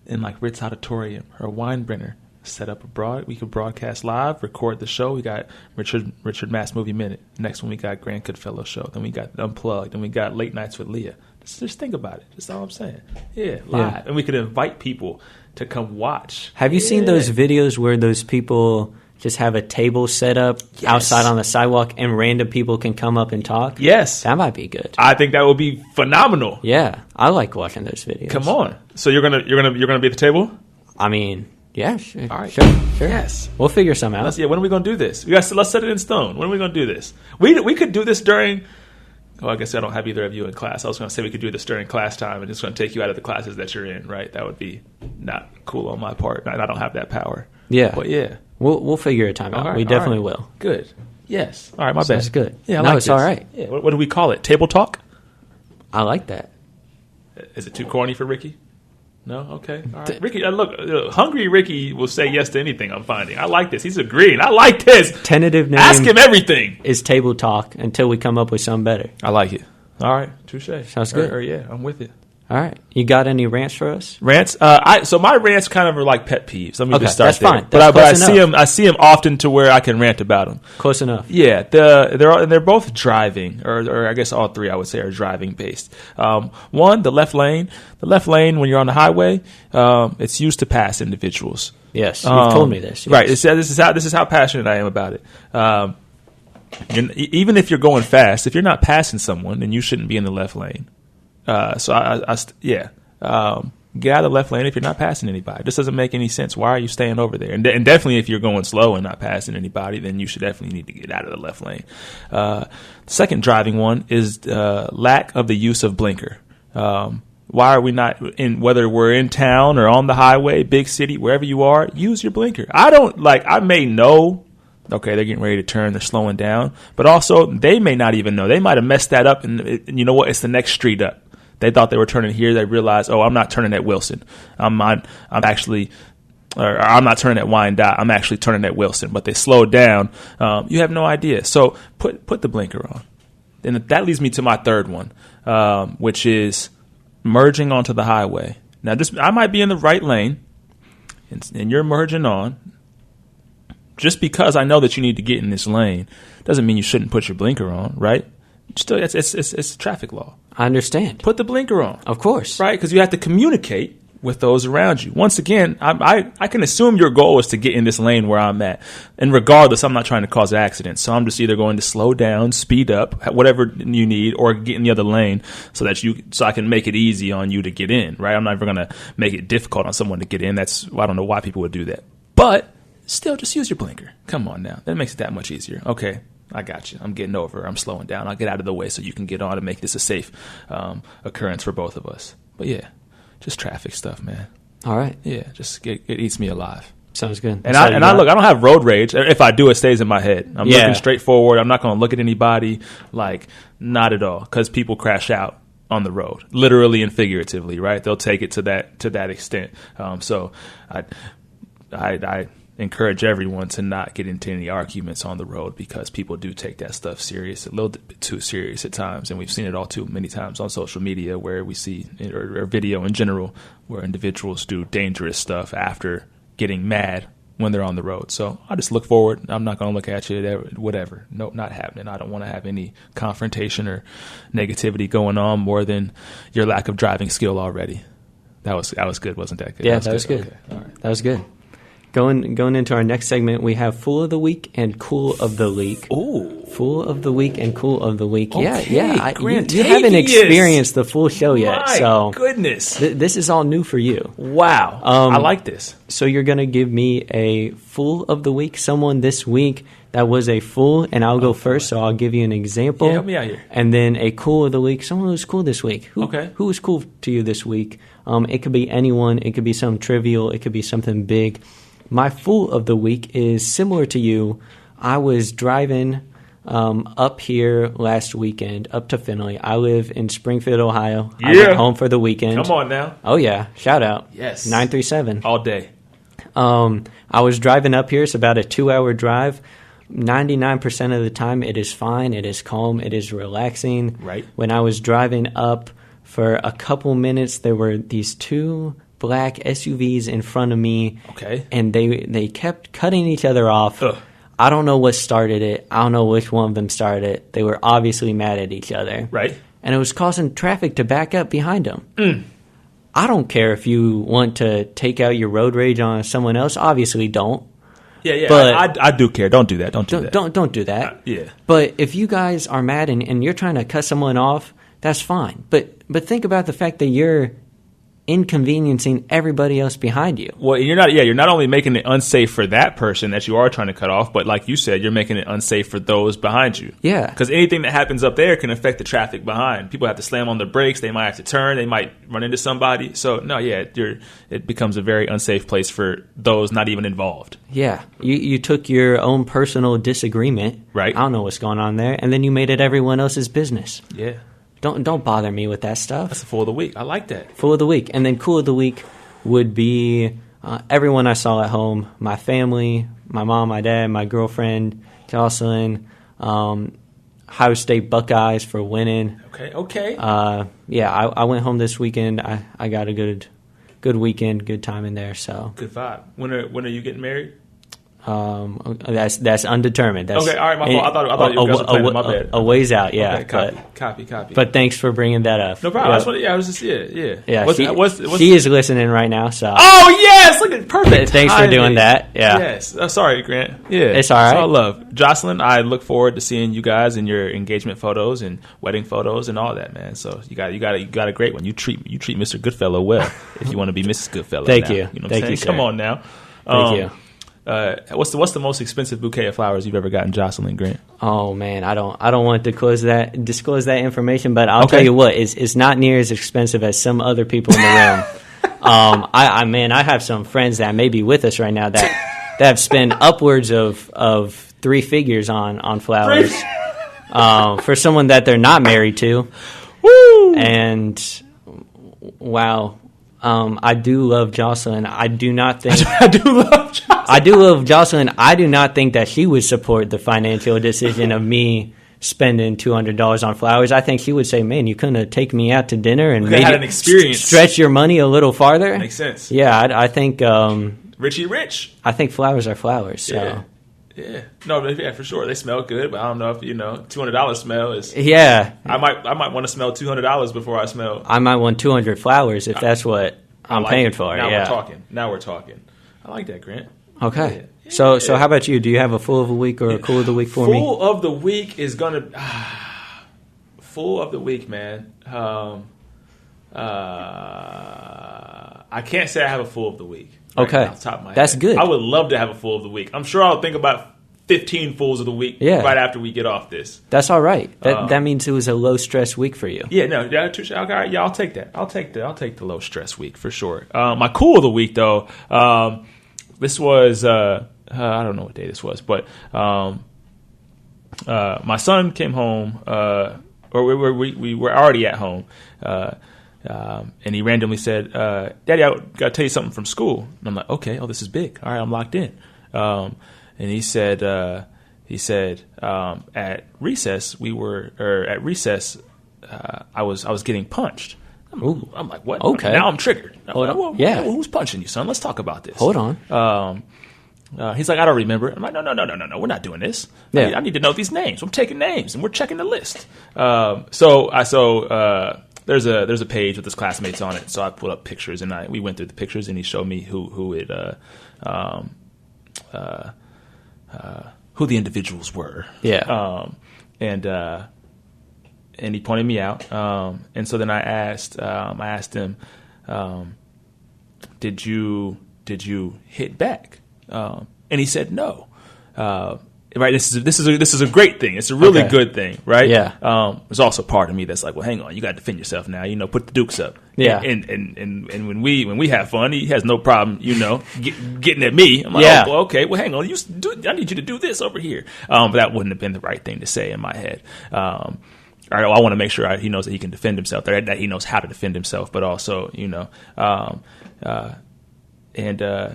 in like Ritz Auditorium or Weinbrenner, set up abroad. We could broadcast live, record the show. We got Richard Mass Movie Minute. Next one we got Grant Goodfellow show. Then we got Unplugged. Then we got Late Nights with Leah. Just think about it. That's all I'm saying. Yeah, live. Yeah. And we could invite people to come watch. Have you seen those videos where those people just have a table set up outside on the sidewalk and random people can come up and talk? Yes. That might be good. I think that would be phenomenal. Yeah. I like watching those videos. Come on. So you're gonna be at the table? I mean, yeah, sure. All right. Sure. Yes. We'll figure something out. When are we gonna do this? Let's set it in stone. When are we gonna do this? We could do this during I guess I don't have either of you in class. I was going to say we could do this during class time and it's going to take you out of the classes that you're in, right? That would be not cool on my part. I don't have that power. Yeah. But yeah. We'll figure a time out. Right, we definitely will. Good. Yes. All right, my bad. That's good. Yeah, it's all right. Yeah. What do we call it? Table talk? I like that. Is it too corny for Ricky? No? Okay. All right. Ricky, look, hungry Ricky will say yes to anything I'm finding. I like this. He's agreeing. I like this. Tentative name. Ask him everything. Is table talk until we come up with something better. I like it. All right. Touche. Sounds good. Yeah, I'm with it. All right. You got any rants for us? Rants? So my rants kind of are like pet peeves. Let me just start that's there. Fine. But I see them often to where I can rant about them. Close enough. Yeah. They're both driving, or I guess all three I would say are driving based. One, the left lane. The left lane when you're on the highway, it's used to pass individuals. Yes, you've told me this. Yes. Right. This is how passionate I am about it. Even if you're going fast, if you're not passing someone, then you shouldn't be in the left lane. Get out of the left lane if you're not passing anybody. This doesn't make any sense. Why are you staying over there? And definitely if you're going slow and not passing anybody, then you should definitely need to get out of the left lane. The second driving one is lack of the use of blinker. Why are we not whether we're in town or on the highway, big city, wherever you are, use your blinker. I may know, okay, they're getting ready to turn, they're slowing down, but also they may not even know. They might have messed that up, and you know what? It's the next street up. They thought they were turning here. They realized, I'm not turning at Wilson. I'm not turning at Wyandotte. I'm actually turning at Wilson. But they slowed down. You have no idea. So put the blinker on. And that leads me to my third one, which is merging onto the highway. Now, I might be in the right lane, and you're merging on. Just because I know that you need to get in this lane doesn't mean you shouldn't put your blinker on, right? Still, it's traffic law. I understand. Put the blinker on. Of course. Right? Because you have to communicate with those around you. Once again, I can assume your goal is to get in this lane where I'm at. And regardless, I'm not trying to cause accidents. So I'm just either going to slow down, speed up, whatever you need, or get in the other lane so I can make it easy on you to get in, right? I'm not ever going to make it difficult on someone to get in. I don't know why people would do that. But still, just use your blinker. Come on now. That makes it that much easier. Okay. I got you. I'm getting over. I'm slowing down. I'll get out of the way so you can get on and make this a safe occurrence for both of us. But yeah. Just traffic stuff, man. All right. Yeah, just it eats me alive. Sounds good. And I don't have road rage. If I do, it stays in my head. I'm looking straight forward. I'm not going to look at anybody. Like, not at all. Because people crash out on the road, literally and figuratively, right? They'll take it to that extent. So I encourage everyone to not get into any arguments on the road because people do take that stuff serious, a little bit too serious at times. And we've seen it all too many times on social media where we see, or video in general, where individuals do dangerous stuff after getting mad when they're on the road. So I just look forward. I'm not going to look at you, whatever. Nope, not happening. I don't want to have any confrontation or negativity going on more than your lack of driving skill already. That was good, wasn't that good? Yeah, that was good. Okay. All right. That was good. Going into our next segment, we have Fool of the Week and Cool of the Week. Ooh. Fool of the Week and Cool of the Week. Okay. Yeah. You haven't experienced the full show yet. My so goodness. This is all new for you. Wow. I like this. So you're going to give me a Fool of the Week, someone this week that was a fool, and I'll go first, so I'll give you an example. Yeah, help me out here. And then a Cool of the Week, someone who was cool this week. Who was cool to you this week? It could be anyone. It could be something trivial. It could be something big. My Fool of the Week is similar to you. I was driving up here last weekend, up to Findlay. I live in Springfield, Ohio. Yeah. I went home for the weekend. Come on now. Oh, yeah. Shout out. Yes. 937. All day. I was driving up here. It's about a 2-hour drive. 99% of the time, it is fine. It is calm. It is relaxing. Right. When I was driving up for a couple minutes, there were these two black SUVs in front of me. Okay. And they kept cutting each other off. Ugh. I don't know what started it. I don't know which one of them started it. They were obviously mad at each other. Right. And it was causing traffic to back up behind them. I don't care if you want to take out your road rage on someone else. Obviously don't. Yeah. But I do care. Don't do that. Don't do that. Don't do that. Yeah. But if you guys are mad and you're trying to cut someone off, that's fine. But think about the fact that you're inconveniencing everybody else behind you. Well, you're not only making it unsafe for that person that you are trying to cut off, but like you said, you're making it unsafe for those behind you. Yeah. Because anything that happens up there can affect the traffic behind. People have to slam on their brakes. They might have to turn. They might run into somebody. So, no, yeah, it becomes a very unsafe place for those not even involved. Yeah. You took your own personal disagreement. Right. I don't know what's going on there. And then you made it everyone else's business. Yeah. Don't bother me with that stuff. That's the Fool of the Week. I like that. Fool of the Week. And then Cool of the Week would be everyone I saw at home, my family, my mom, my dad, my girlfriend, Jocelyn, Ohio State Buckeyes for winning. Okay. I went home this weekend. I got a good weekend, good time in there. So good vibe. When are you getting married? That's undetermined. That's, okay, all right, my fault. I thought you guys were planning. My bad. A ways out, yeah. Okay, copy. But thanks for bringing that up. No problem. I was just yeah. Yeah, she is listening right now. So. Oh yes, look at perfect. Thanks for doing that. Yeah. Yes. Sorry, Grant. Yeah, it's all right. It's all love, Jocelyn. I look forward to seeing you guys in your engagement photos and wedding photos and all that, man. So you got a great one. You treat Mr. Goodfellow well if you want to be Mrs. Goodfellow. Thank now. you. You know what I'm Thank saying? you, sir. Come on now. Thank you. What's the most expensive bouquet of flowers you've ever gotten, Jocelyn, Grant? Oh man, I don't want to disclose that information, but I'll tell you what, it's not near as expensive as some other people in the room. I have some friends that may be with us right now that have spent upwards of 3 figures on flowers for someone that they're not married to. Woo! And wow. I do love Jocelyn. I do not think I do love Jocelyn. I do love Jocelyn. I do not think that she would support the financial decision of me spending $200 on flowers. I think she would say, "Man, you couldn't have taken me out to dinner and maybe had an experience. Stretch your money a little farther." Makes sense. Yeah, I think Richie Rich. I think flowers are flowers. So. Yeah. No, but yeah, for sure. They smell good, but I don't know if $200 smell is. Yeah. I might want to smell $200 before I smell. I might want 200 flowers if that's what I'm paying for it. Now yeah. we're talking. Now we're talking. I like that, Grant. Okay. Yeah. So how about you? Do you have a fool of the week or a cool of the week for me? Fool of the week is gonna. Fool of the week, man. I can't say I have a fool of the week. Okay. Off the top of my That's head. good. I would love to have a fool of the week. I'm sure I'll think about 15 fools of the week right after we get off this. That's all right. That means it was a low stress week for you. Yeah, no, yeah, I'll take that. I'll take the low stress week for sure. My cool of the week though, this was I don't know what day this was, but my son came home, or we were already at home, and he randomly said, "Daddy, I got to tell you something from school." And I'm like, "Okay, this is big. All right, I'm locked in." And he said, at recess I was getting punched. I'm like, what? Okay. Now I'm triggered. Hold on. Well, yeah. Who's punching you, son? Let's talk about this. Hold on. He's like, I don't remember. I'm like, no. We're not doing this. Yeah. I need to know these names. I'm taking names, and we're checking the list. There's a page with his classmates on it. So I pulled up pictures, and we went through the pictures, and he showed me who the individuals were. Yeah. And he pointed me out. And so then I asked him, did you hit back? And he said no. Right. This is a great thing. It's a really good thing. Right. Yeah. There's also part of me that's like, well, hang on, you got to defend yourself now. Put the dukes up. Yeah. And when we have fun, he has no problem, getting at me. I'm like, yeah. Oh, well, okay, well, hang on, I need you to do this over here. But that wouldn't have been the right thing to say in my head. All right, well, I want to make sure he knows that he can defend himself, that he knows how to defend himself, but also, and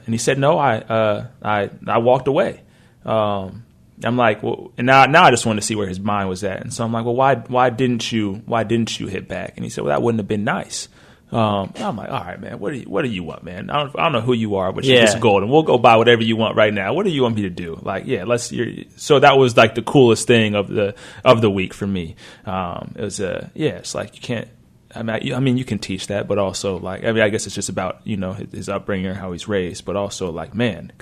he said no. I walked away. I'm like, well, and now I just wanted to see where his mind was at, and so I'm like, well, why didn't you hit back? And he said, well, that wouldn't have been nice. I'm like, all right, man, what do you want, man? I don't know who you are, but you're just golden. We'll go buy whatever you want right now. What do you want me to do? Like, yeah, so that was like the coolest thing of the week for me. It was it's like you can't. I mean, you can teach that, but also like, I guess it's just about his upbringing, how he's raised, but also like, man,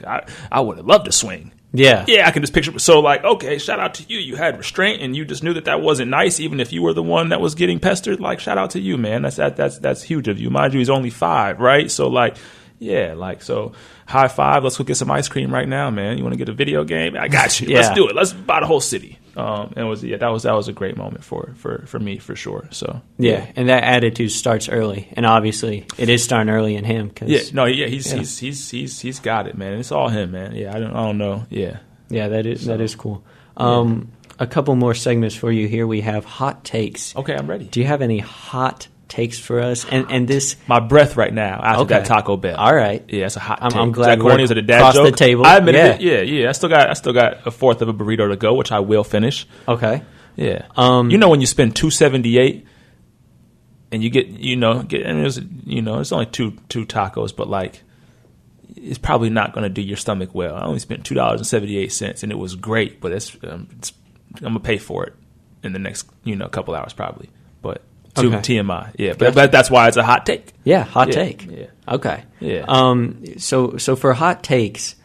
I would have loved to swing. Yeah. Yeah, I can just picture. So like, okay, shout out to you. You had restraint, and you just knew that wasn't nice, even if you were the one that was getting pestered. Like, shout out to you, man. That's huge of you. Mind you, he's only 5, right? So like, yeah, like, so high five. Let's go get some ice cream right now, man. You want to get a video game? I got you. Let's do it. Let's buy the whole city. And that was a great moment for me for sure. So yeah, and that attitude starts early, and obviously it is starting early in him. He's got it, man. It's all him, man. Yeah, I don't know. Yeah, that is cool. A couple more segments for you here. We have hot takes. Okay, I'm ready. Do you have any hot takes for us? And this, my breath right now after that Taco Bell. All right, yeah, it's a hot. I'm glad we're across the table. I admit it. Yeah. I still got a fourth of a burrito to go, which I will finish. Okay. Yeah. When you spend $2.78 and you get it's only two tacos, but like it's probably not going to do your stomach well. I only spent $2.78 and it was great, but I'm gonna pay for it in the next couple hours probably, but. TMI, yeah, but that's why it's a hot take. Yeah, hot take. Yeah. Okay. Yeah. So for hot takes,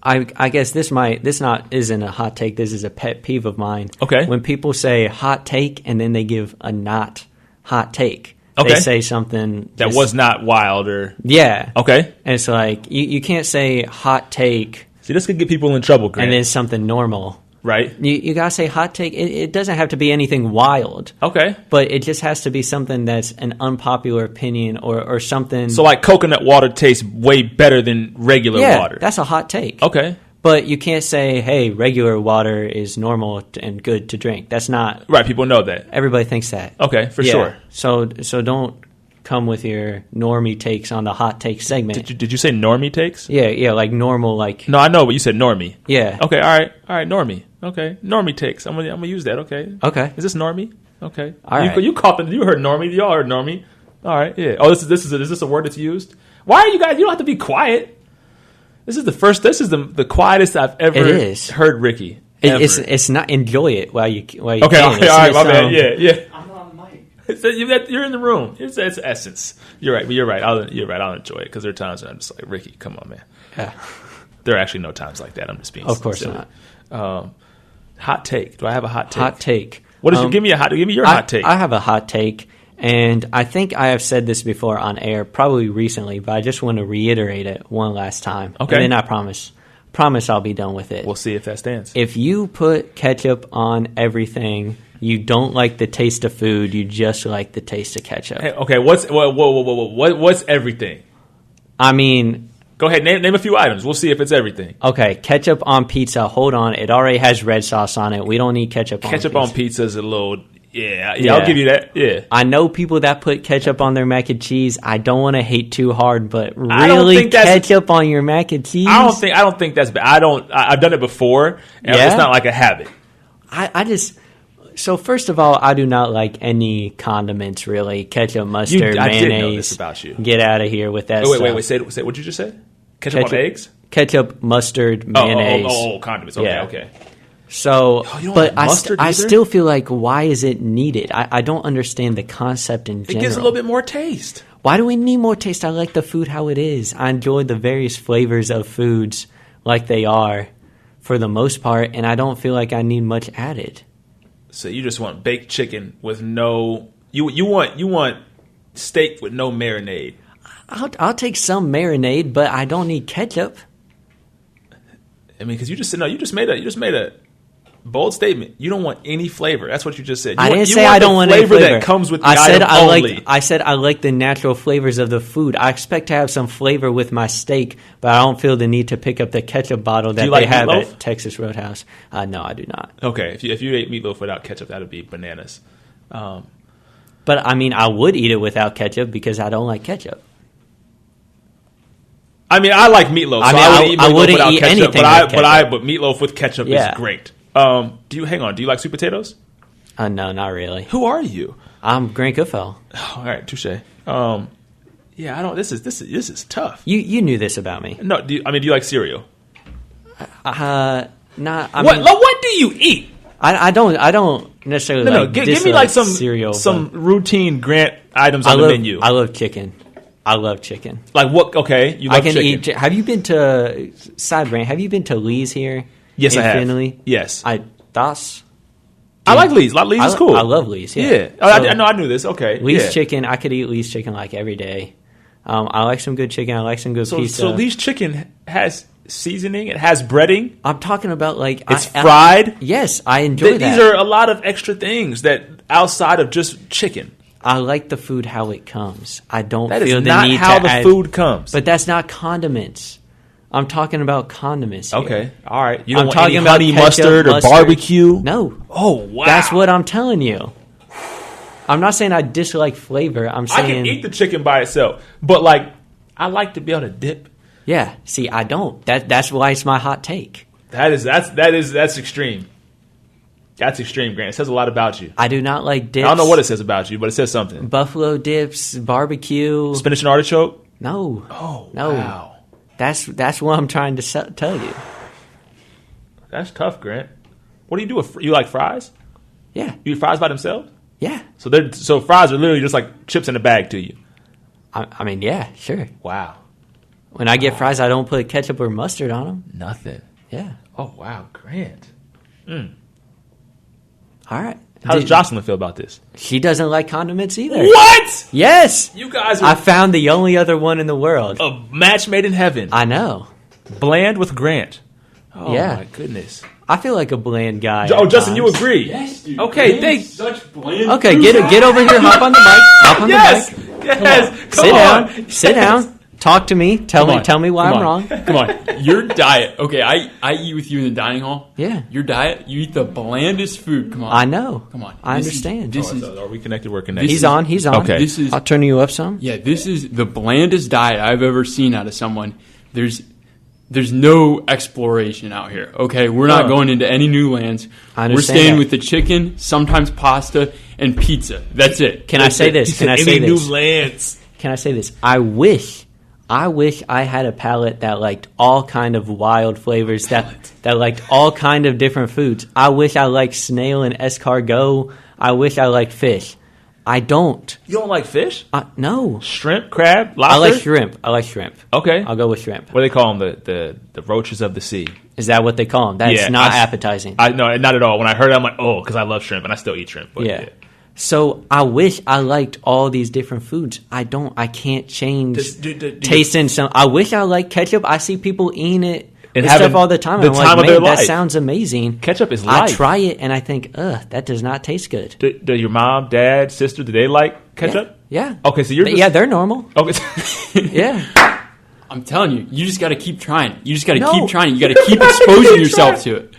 I guess this isn't a hot take. This is a pet peeve of mine. Okay. When people say hot take and then they give a not hot take. Okay. They say something that was not wild or Okay. And it's like you can't say hot take. See, this could get people in trouble, Grant. And then something normal. Right. You gotta say hot take. It doesn't have to be anything wild. Okay. But it just has to be something that's an unpopular opinion or something. So like coconut water tastes way better than regular water. That's a hot take. Okay. But you can't say, hey, regular water is normal and good to drink. That's not. Right. People know that. Everybody thinks that. Okay. For sure. So don't come with your normie takes on the hot take segment. Did you say normie takes? Yeah, like normal, like. No, I know, but you said normie. Yeah. Okay, all right, normie. Okay, normie takes. I'm gonna use that. Okay. Okay. Is this normie? Okay. All right. You caught it. You heard normie. Y'all heard normie. All right. Yeah. Oh, is this a word that's used? Why are you guys? You don't have to be quiet. This is the first. This is the quietest I've ever heard Ricky. It's not. Enjoy it while you. Okay. All right. My bad. Yeah. I'm not on the mic. You're in the room. It's essence. You're right. But you're right. I'll enjoy it because there are times when I'm just like, Ricky, come on, man. Yeah. There are actually no times like that. I'm just being Of course silly. not. Hot take. Do I have a hot take? Hot take. What did you give me? Give me your hot take. I have a hot take, and I think I have said this before on air, probably recently, but I just want to reiterate it one last time. Okay. And then I promise I'll be done with it. We'll see if that stands. If you put ketchup on everything, you don't like the taste of food. You just like the taste of ketchup. Hey, okay. What's everything? I mean, go ahead. Name a few items. We'll see if it's everything. Okay, ketchup on pizza. Hold on, it already has red sauce on it. We don't need ketchup on pizza. Ketchup on pizza is a little. Yeah, I'll give you that. Yeah, I know people that put ketchup on their mac and cheese. I don't want to hate too hard, but really, ketchup on your mac and cheese? I don't think that's bad. I've done it before, and it's not like a habit. So first of all, I do not like any condiments really. Ketchup, mustard, mayonnaise. I did know this about you. Get out of here with that. Wait. Say what you just said. Ketchup on eggs. Ketchup, mustard, mayonnaise. Condiments. Okay. So, but I still feel like, why is it needed? I don't understand the concept in general. It gives a little bit more taste. Why do we need more taste? I like the food how it is. I enjoy the various flavors of foods like they are for the most part, and I don't feel like I need much added. So you just want baked chicken with no you want steak with no marinade. I'll take some marinade, but I don't need ketchup. I mean, because you just made a bold statement. You don't want any flavor. That's what you just said. I didn't say I don't want any flavor. That comes with the item only. I said I like the natural flavors of the food. I expect to have some flavor with my steak, but I don't feel the need to pick up the ketchup bottle that they have at Texas Roadhouse. No, I do not. Okay, if you ate meatloaf without ketchup, that would be bananas. But I mean, I would eat it without ketchup because I don't like ketchup. I mean, I like meatloaf. So I wouldn't eat anything without ketchup. But meatloaf with ketchup is great. Do you like sweet potatoes? No, not really. Who are you? I'm Grant Goodfellow. Oh, all right, touche. Yeah, I don't. This is tough. You knew this about me. No, do you like cereal? Not. What do you eat? I don't necessarily. No. Give me like some cereal, some routine Grant items on the menu. I love chicken. I love chicken. Like what? Okay, you love chicken. Eat. Have you been to Sidebrain? Have you been to Lee's here? Yes, I have. Finley? Yes, I like Lee's. Lee's is cool. I love Lee's. Yeah. I knew this. Okay, Lee's chicken. I could eat Lee's chicken like every day. I like some good chicken. I like some good pizza. So Lee's chicken has seasoning. It has breading. I'm talking about like it's fried. Yes, I enjoy that. These are a lot of extra things that outside of just chicken. I like the food how it comes. I don't feel the need to That is not how the food comes. But that's not condiments. I'm talking about condiments here. Okay, all right. You don't want any honey mustard or barbecue? No. Oh, wow. That's what I'm telling you. I'm not saying I dislike flavor. I'm saying I can eat the chicken by itself, but like I like to be able to dip. Yeah. See, I don't. That's why it's my hot take. That's extreme. That's extreme, Grant. It says a lot about you. I do not like dips. I don't know what it says about you, but it says something. Buffalo dips, barbecue, spinach and artichoke. No. Oh, no. Wow. That's what I'm trying to tell you. That's tough, Grant. What do you do? You like fries? Yeah. You eat fries by themselves? Yeah. So fries are literally just like chips in a bag to you. I mean, yeah, sure. Wow. When I get fries, I don't put ketchup or mustard on them. Nothing. Yeah. Oh, wow, Grant. All right. How does Jocelyn feel about this? She doesn't like condiments either. What? Yes. You guys are... I found the only other one in the world. A match made in heaven. I know. Bland with Grant. Oh, yeah. my goodness. I feel like a bland guy. Oh, Justin, you agree? Yes, dude. Okay, thanks. Such bland. Okay, get over here. Hop on the mic. Hop on the mic. Yes. Sit down. Talk to me. Tell me why I'm wrong. Come on. Your diet. Okay, I eat with you in the dining hall. Yeah. Your diet, you eat the blandest food. Come on. I know. Come on. I understand. Are we connected? We're connected. He's on. Okay. I'll turn you up some. Yeah, this is the blandest diet I've ever seen out of someone. There's no exploration out here. Okay, we're not going into any new lands. We're staying with the chicken, sometimes pasta, and pizza. That's it. Can I say this? New lands. Can I say this? I wish I had a palate that liked all kind of wild flavors, that liked all kind of different foods. I wish I liked snail and escargot. I wish I liked fish. I don't. You don't like fish? No. Shrimp, crab, lobster? I like shrimp. Okay. I'll go with shrimp. What do they call them? The roaches of the sea. Is that what they call them? That's not appetizing. No, not at all. When I heard it, I'm like, oh, because I love shrimp, and I still eat shrimp. But yeah. So I wish I liked all these different foods. I don't. I can't change tasting some. I wish I liked ketchup. I see people eating it and stuff all the time. The I'm time like, of their man, that life. sounds amazing. Ketchup is life. I try it and I think, that does not taste good. Do your mom, dad, sister, do they like ketchup? Yeah. Okay, so you're they're normal. Okay. Yeah. I'm telling you, you just got to keep trying. You just got to keep trying. You got to keep exposing yourself to it.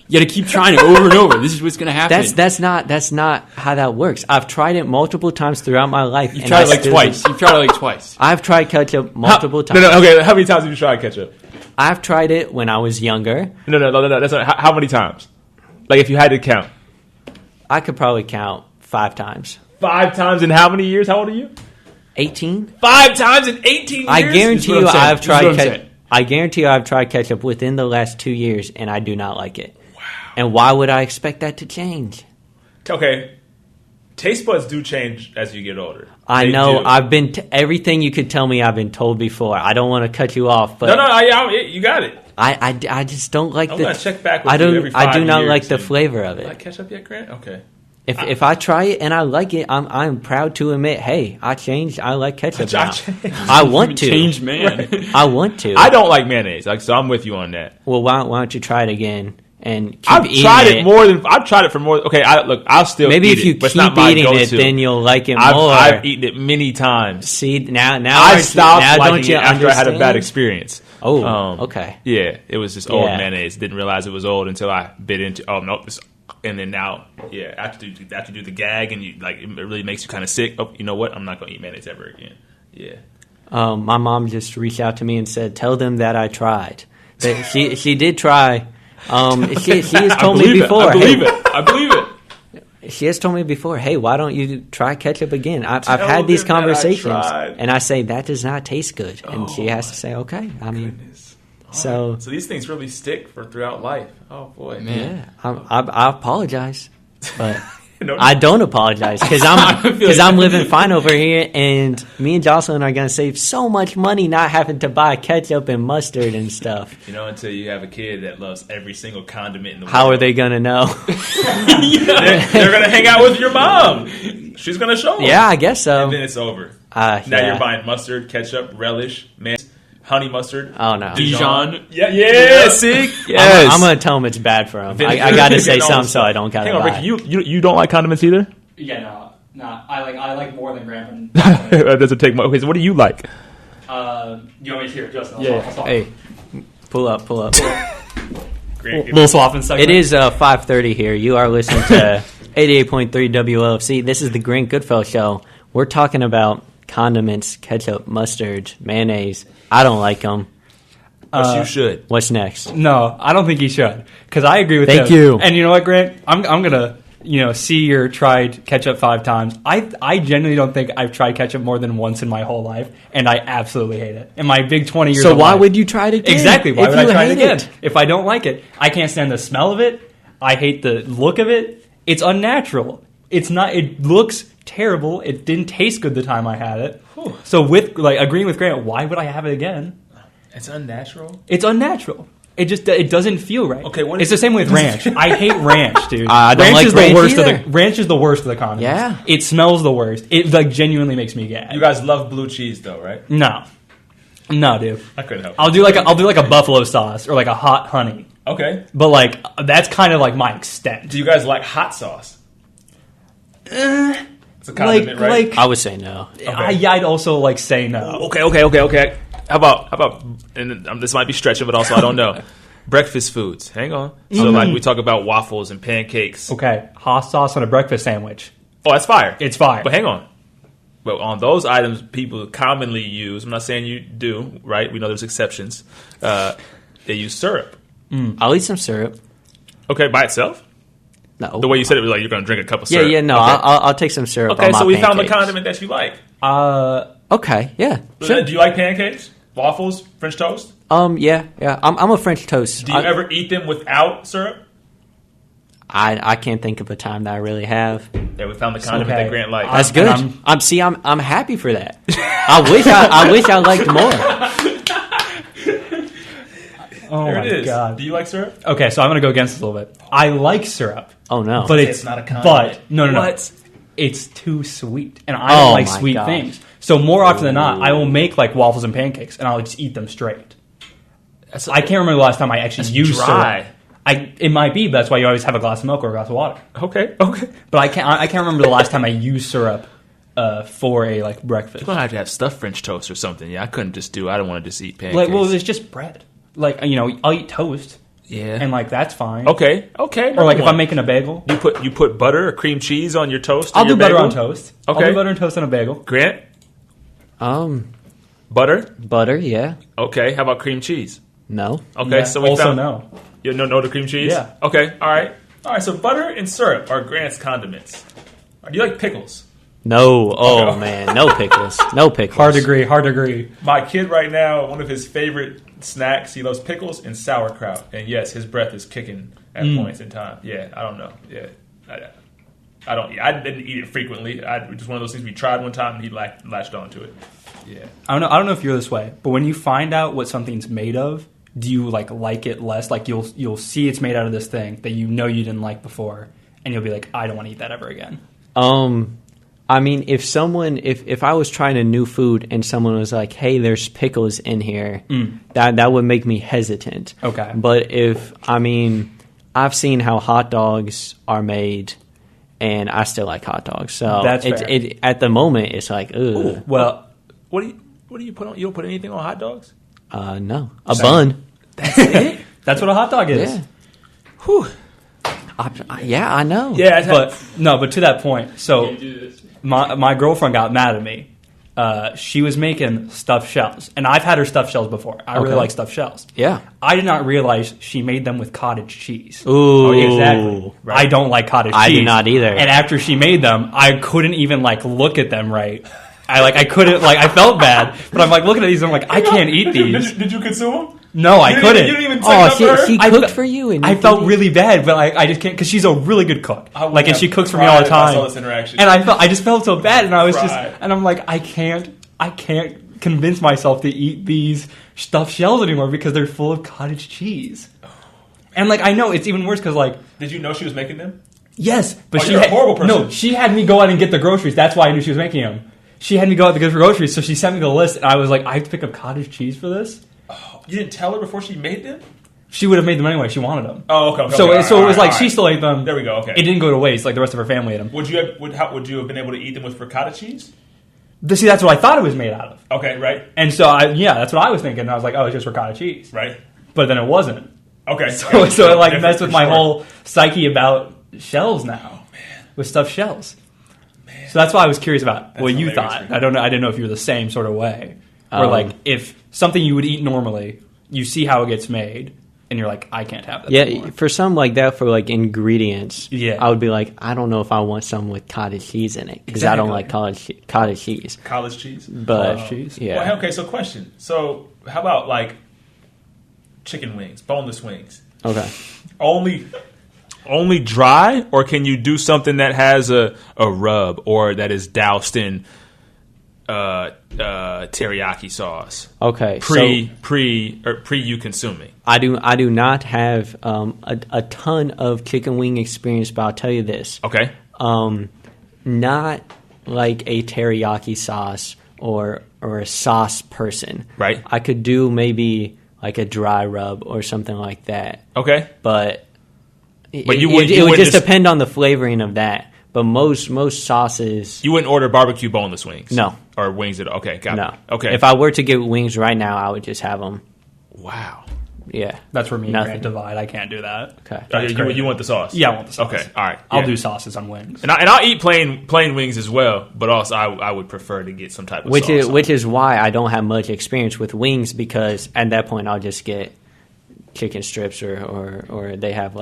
You got to keep trying it over and over. This is what's going to happen. That's not how that works. I've tried it multiple times throughout my life. You've tried it like twice. You've tried it like twice. I've tried ketchup multiple times. No, okay. How many times have you tried ketchup? I've tried it when I was younger. No. That's not, how many times? Like if you had to count. I could probably count 5 times. 5 times in how many years? How old are you? 18. 5 times in 18 years? I guarantee you I've tried ketchup within the last 2 years, and I do not like it. Wow. And why would I expect that to change? Okay. Taste buds do change as you get older. I know. I've been everything you could tell me I've been told before. I don't want to cut you off, but you got it. I just don't like I'm gonna check back with you every 5 I do not years like the flavor of it. Like ketchup yet, Grant? Okay. If I try it and I like it, I'm proud to admit, hey, I changed. I like ketchup now. I want to. Changed man. Right. I want to. I don't like mayonnaise, so I'm with you on that. Well, why don't you try it again and keep I've eating tried it more than I've tried it for more. Okay, I'll still maybe eat if you it, but keep it's not eating my it, then you'll like it more. I've eaten it many times. See now I stopped now liking don't you it after understand? I had a bad experience. Oh, okay. Yeah, it was just old mayonnaise. Didn't realize it was old until I bit into. Oh no, and then now, after you do the gag and you like, it really makes you kind of sick. Oh, you know what? I'm not going to eat mayonnaise ever again. Yeah. My mom just reached out to me and said, "Tell them that I tried." That she did try. She has told me before. I believe it. She has told me before, hey, why don't you try ketchup again? I've had these conversations, and I say, that does not taste good. And she has to say, okay. I mean, goodness. So right. So these things really stick for throughout life. Oh, boy. Man. Yeah, I apologize, but I don't apologize because I'm living fine over here, and me and Jocelyn are going to save so much money not having to buy ketchup and mustard and stuff. Until you have a kid that loves every single condiment in the world. How are they going to know? They're going to hang out with your mom. She's going to show them. Yeah, I guess so. And then it's over. Now you're buying mustard, ketchup, relish, honey mustard. Oh, no. Dijon. Yeah, see? Yes. I'm going to tell them it's bad for them. I got to say something so I don't kind of Hang on, Ricky, you don't like condiments either? Yeah, no. I like more than Graham. Does it take more? Okay, so what do you like? You want me to hear Justin? Yeah. Hey, pull up. Great. Little swapping segment. It is 5:30 here. You are listening to 88.3 WLFC. This is the Grant Goodfellow Show. We're talking about condiments, ketchup, mustard, mayonnaise. I don't like them. But you should. What's next? No, I don't think you should. Because I agree with Thank you. And you know what, Grant? I'm going to see your tried ketchup 5 times. I genuinely don't think I've tried ketchup more than once in my whole life, and I absolutely hate it. In my big 20 years So of why life. would you try it again? Exactly. Why would I try it again? It? If I don't like it, I can't stand the smell of it. I hate the look of it. It's unnatural. It's not. It looks terrible. It didn't taste good the time I had it. Whew. So with agreeing with Grant, why would I have it again? It's unnatural. It's unnatural. It doesn't feel right. Okay, it's the same with ranch. I hate ranch, dude. I don't ranch like is ranch the worst either. of the ranch is the worst of the condiments. Yeah. It smells the worst. It genuinely makes me gag. You guys love blue cheese though, right? No, dude. I couldn't help. I'll do like a buffalo sauce or like a hot honey. Okay. But that's kind of like my extent. Do you guys like hot sauce? It's a condiment, right? I would say no. Okay. I'd also say no. Okay. How about? And this might be stretching, but also I don't know. Breakfast foods. Hang on. So we talk about waffles and pancakes. Okay, hot sauce on a breakfast sandwich. Oh, that's fire. It's fire. But hang on. Well, on those items, people commonly use. I'm not saying you do, right? We know there's exceptions. They use syrup. I'll eat some syrup. Okay, by itself. No. The way you said it was like you're going to drink a cup of syrup. Yeah. No, Okay. I'll take some syrup. Okay, on my so we found the pancakes. condiment that you like. Okay. Yeah. Sure. Do you like pancakes, waffles, French toast? Yeah. I'm a French toast. Do you ever eat them without syrup? I can't think of a time that I really have. Yeah, we found the condiment that Grant likes. That's good. I'm happy for that. I wish I liked more. Oh there my it is. God. Do you like syrup? Okay, so I'm going to go against this a little bit. I like syrup. Oh no. But it's not a condiment. But no. What? It's too sweet, and I don't like sweet things. So more often than not, I will make like waffles and pancakes, and I'll just eat them straight. I can't remember the last time I actually used syrup. It might be, but that's why you always have a glass of milk or a glass of water. Okay. But I can't remember the last time I used syrup for a like breakfast. You're gonna have to have stuffed French toast or something. Yeah, I don't want to just eat pancakes. Like, well, it's just bread. Like, I'll eat toast. Yeah. And like that's fine. Okay. Or like if I'm making a bagel, you put butter or cream cheese on your toast. I'll do butter bagel? on toast. Okay. I'll do butter and toast on a bagel. Grant. Butter, yeah. Okay. How about cream cheese? No. Okay. Yeah, So we also found no. You no to cream cheese. Yeah. Okay. All right. So butter and syrup are Grant's condiments. Do you like pickles? No. Oh man, no pickles. No pickles. Hard to agree. My kid right now, one of his favorite snacks, he loves pickles and sauerkraut. And yes, his breath is kicking at points in time. Yeah, I don't know. Yeah, I don't. I didn't eat it frequently. It was one of those things we tried one time and he latched onto it. Yeah. I don't know if you're this way, but when you find out what something's made of, do you like it less? Like you'll see it's made out of this thing that you didn't like before, and you'll be like, I don't want to eat that ever again. I mean, if I was trying a new food and someone was like, "Hey, there's pickles in here," that would make me hesitant. Okay. But I've seen how hot dogs are made, and I still like hot dogs. So that's fair. At the moment, it's like, ugh. Ooh, well, what do you put on? You don't put anything on hot dogs? No, a bun. That's it. That's what a hot dog is. Yeah. Whew. I know. Yeah, but to that point, so my girlfriend got mad at me. She was making stuffed shells, and I've had her stuffed shells before. I really like stuffed shells. Yeah. I did not realize she made them with cottage cheese. Ooh. Exactly. Right. I don't like cottage cheese. I do not either. And after she made them, I couldn't even look at them right. I couldn't I felt bad, but I'm looking at these and I'm like, I can't eat these. Did you consume them? No, I couldn't. You didn't even take she cooked for you, and I felt really bad, but I just can't because she's a really good cook. And she cooks for me all the time. I saw this interaction. And I just felt so bad, and I was and I'm like, I can't convince myself to eat these stuffed shells anymore because they're full of cottage cheese. And I know it's even worse because did you know she was making them? Yes, but you're a horrible person. No, she had me go out and get the groceries. That's why I knew she was making them. She had me go out to get the groceries, so she sent me the list, and I was like, I have to pick up cottage cheese for this. Oh, you didn't tell her before she made them? She would have made them anyway. She wanted them. Oh, okay. So it was she still ate them. There we go. Okay. It didn't go to waste like the rest of her family ate them. Would you have been able to eat them with ricotta cheese? See, that's what I thought it was made out of. Okay, right. And so that's what I was thinking. And I was like, oh, it's just ricotta cheese, right? But then it wasn't. Okay. So it messed with my whole psyche about shells now. Oh, man. With stuffed shells. Man. So that's why I was curious about what you thought. I didn't know if you were the same sort of way. Or if something you would eat normally, you see how it gets made, and you're like, I can't have that anymore. For something like that, for ingredients, I would be like, I don't know if I want something with cottage cheese in it because I don't like cottage cheese. College cheese? But, college cheese? Yeah. Well, okay, so question. So how about chicken wings, boneless wings? Okay. Only dry, or can you do something that has a rub or that is doused in teriyaki sauce? Okay. Pre you consuming. I do not have a ton of chicken wing experience, but I'll tell you this. Okay. Not like a teriyaki sauce or a sauce person. Right. I could do maybe like a dry rub or something like that. Okay. But it would just depend on the flavoring of that. But most sauces... You wouldn't order barbecue boneless wings? No. Or wings at all? Okay, got no. it. Okay. If I were to get wings right now, I would just have them. Wow. Yeah. That's where me and Grant divide. I can't do that. Okay. You want the sauce? Yeah, I want the sauce. Okay, all right. I'll do sauces on wings. And I'll eat plain wings as well, but also I would prefer to get some type of sauce. Which is why I don't have much experience with wings, because at that point I'll just get chicken strips or they have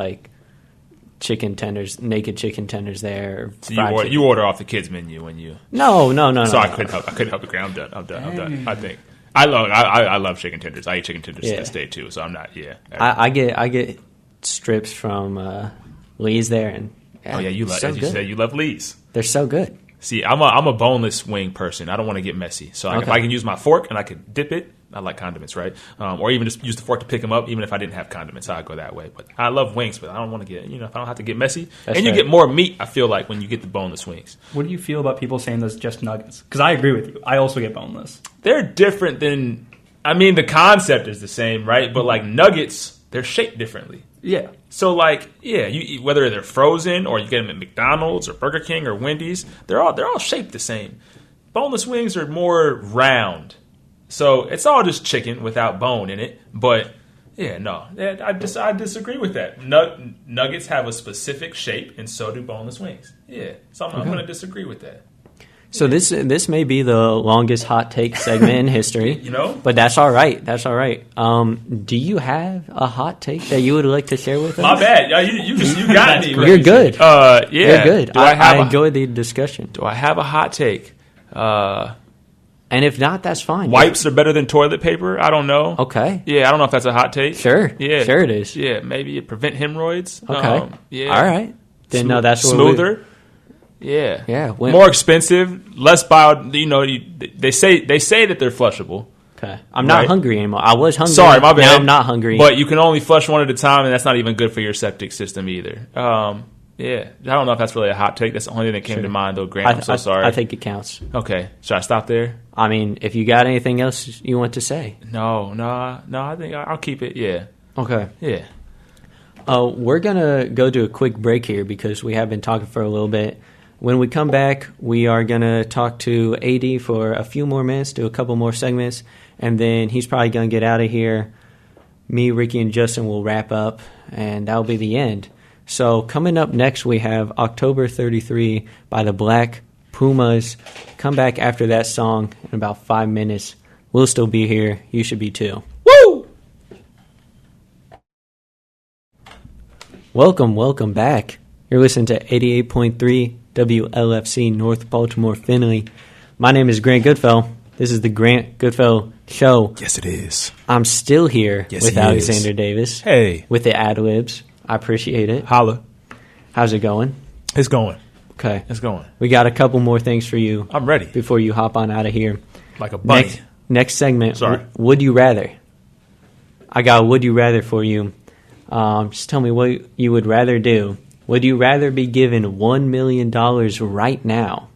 chicken tenders, naked chicken tenders there. So you order off the kids menu when you... No. So I couldn't help the Grant. I'm done. I think I love chicken tenders. I eat chicken tenders to this day too. So I'm not. Yeah. I get strips from Lee's there, and you love, so as you said, you love Lee's. They're so good. See, I'm a boneless wing person. I don't want to get messy. So if I can use my fork and I could dip it, I like condiments, right? Or even just use the fork to pick them up, even if I didn't have condiments, I'd go that way. But I love wings, but I don't want to get, if I don't have to get messy. That's and you get more meat, I feel like, when you get the boneless wings. What do you feel about people saying those just nuggets? Because I agree with you. I also get boneless. They're different than, the concept is the same, right? But like nuggets, they're shaped differently. Yeah. So whether they're frozen or you get them at McDonald's or Burger King or Wendy's, they're all shaped the same. Boneless wings are more round. So it's all just chicken without bone in it. But I disagree with that. Nuggets have a specific shape, and so do boneless wings. Yeah, so I'm going to disagree with that. So this may be the longest hot take segment in history, but that's all right. That's all right. Do you have a hot take that you would like to share with us? My bad. You got me. You're good. You're good. I enjoyed the discussion. Do I have a hot take? And if not, that's fine. Wipes are better than toilet paper? I don't know. Okay. Yeah, I don't know if that's a hot take. Sure. Yeah. Sure it is. Yeah, maybe it prevent hemorrhoids. Okay. Yeah. All right. Then no, that's smoother. Yeah. Yeah. More expensive, less bio. They say that they're flushable. Okay. I'm not hungry anymore. I was hungry. Sorry, my bad. Now I'm not hungry. But you can only flush one at a time, and that's not even good for your septic system either. Yeah. I don't know if that's really a hot take. That's the only thing that came to mind, though, Grant. I'm so sorry. I think it counts. Okay. Should I stop there? If you got anything else you want to say. No. I think I'll keep it. Yeah. Okay. Yeah. We're going to go to a quick break here because we have been talking for a little bit. When we come back, we are going to talk to AD for a few more minutes, do a couple more segments, and then he's probably going to get out of here. Me, Ricky, and Justin will wrap up, and that'll be the end. So coming up next, we have October 33 by the Black Pumas. Come back after that song in about 5 minutes. We'll still be here. You should be too. Woo! Welcome back. You're listening to 88.3 WLFC North Baltimore Finley. My name is Grant Goodfellow. This is the Grant Goodfellow Show. Yes, it is. I'm still here with Alexander Davis. Hey. With the ad-libs. I appreciate it. Holla. How's it going? It's going. Okay. It's going. We got a couple more things for you. I'm ready. Before you hop on out of here. Like a bunny. Next segment. Sorry. Would you rather? I got a would you rather for you. Just tell me what you would rather do. Would you rather be given $1 million right now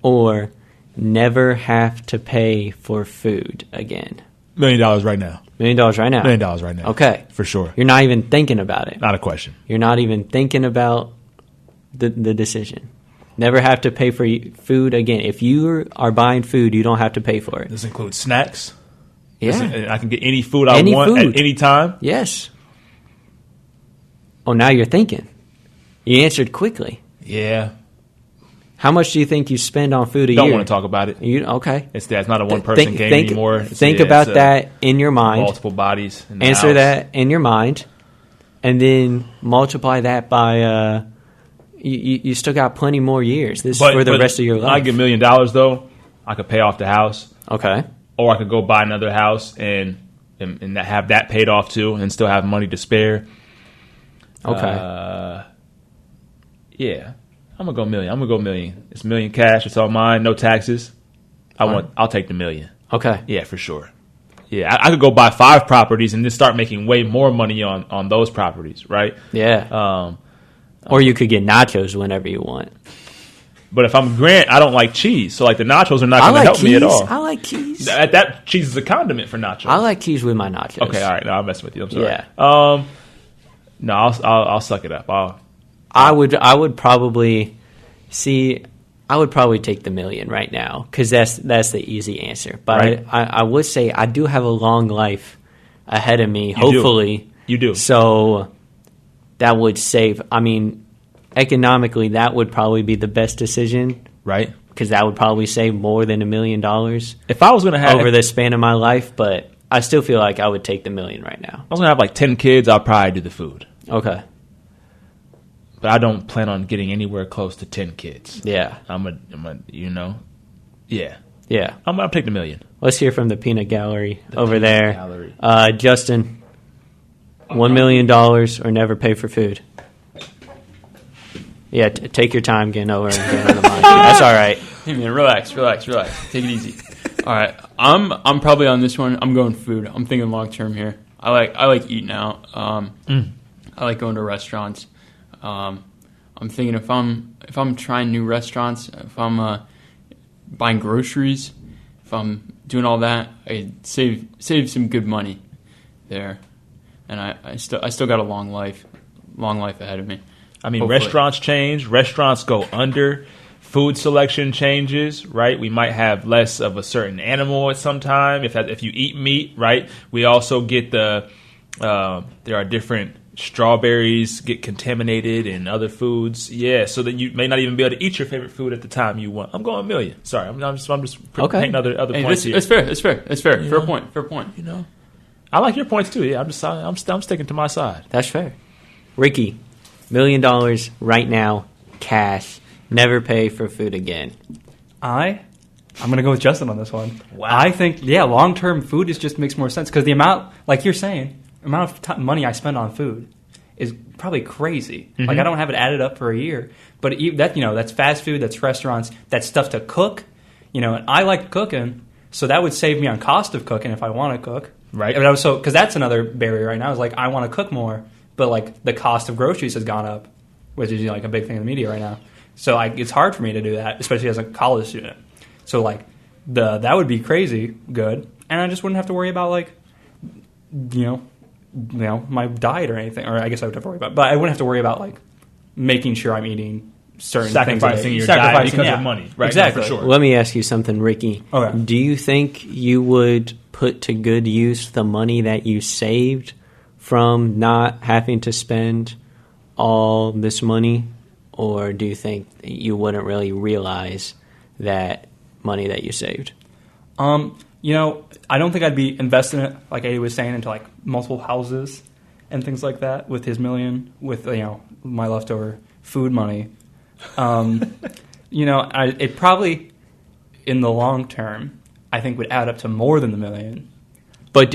or never have to pay for food again? $1 million right now. $1 million right now? $1 million right now. Okay. For sure. You're not even thinking about it. Not a question. You're not even thinking about the decision. Never have to pay for food again. If you are buying food, you don't have to pay for it. This includes snacks? Yeah. I can get any food I want at any time? Yes. Oh, now you're thinking. You answered quickly. Yeah. How much do you think you spend on food a year? Don't want to talk about it. Okay. It's not a one-person game anymore. Think about that in your mind. Multiple bodies in the Answer house. that in your mind. And then multiply that by... You still got plenty more years. This is for the rest of your life. I get $1 million, though. I could pay off the house. Okay. Or I could go buy another house and have that paid off, too, and still have money to spare. Okay. Yeah, I'm gonna go $1 million. It's $1 million cash. It's all mine. No taxes. I'll take the $1 million. Okay. Yeah, for sure. Yeah, I could go buy 5 properties and just start making way more money on those properties, right? Yeah. Or you could get nachos whenever you want. But if I'm Grant, I don't like cheese, so like the nachos are not going to help me at all. I like cheese. That cheese is a condiment for nachos. I like cheese with my nachos. Okay, all right. No, I'm messing with you. I'm sorry. Yeah. No, I'll suck it up. I would probably take the $1 million right now because that's the easy answer. But right. I would say I do have a long life ahead of me. Hopefully, you do. So that would save. Economically, that would probably be the best decision, right? Because that would probably save more than $1 million if I was going to have over the span of my life. But I still feel like I would take the $1 million right now. If I was going to have like 10 kids, I'll probably do the food. Okay. But I don't plan on getting anywhere close to 10 kids. Yeah. Yeah. Yeah. I'm going to take the $1 million. Let's hear from the peanut gallery over there. Justin, $1 million or never pay for food. Yeah, take your time getting over and getting on the mic. That's all right. Hey man, relax. Take it easy. All right, I'm probably on this one. I'm going food. I'm thinking long term here. I like eating out. I like going to restaurants. I'm thinking if I'm trying new restaurants, if I'm buying groceries, if I'm doing all that, I save some good money there, and I still got a long life ahead of me. I mean, Hopefully. Restaurants change. Restaurants go under. Food selection changes, right? We might have less of a certain animal at some time. If you eat meat, right? We also get there are different strawberries get contaminated in other foods. Yeah, so that you may not even be able to eat your favorite food at the time you want. I'm going $1 million. Sorry, I'm just painting other points here. It's fair. Fair point. You know, I like your points too. Yeah, I'm sticking to my side. That's fair. Ricky, $1 million right now, cash. Never pay for food again. I'm going to go with Justin on this one. Wow. I think, long-term food just makes more sense because the amount, like you're saying, amount of money I spend on food is probably crazy. Mm-hmm. Like I don't have it added up for a year, but that's fast food, that's restaurants, that's stuff to cook. And I like cooking, so that would save me on cost of cooking if I want to cook. Right. Because that's another barrier right now. Is like I want to cook more, but like the cost of groceries has gone up, which is like a big thing in the media right now. So it's hard for me to do that, especially as a college student. So like that would be crazy good, and I just wouldn't have to worry about like my diet or anything. Or I guess I would have to worry about, but I wouldn't have to worry about like making sure I'm eating certain sacrificing things. Your diet because of money, right? Exactly. No, for sure. Let me ask you something, Ricky. Okay. Do you think you would put to good use the money that you saved from not having to spend all this money? Or do you think you wouldn't really realize that money that you saved? I don't think I'd be investing it, like Eddie was saying, into like multiple houses and things like that with his $1 million, with my leftover food money. It probably in the long term, I think would add up to more than $1 million. But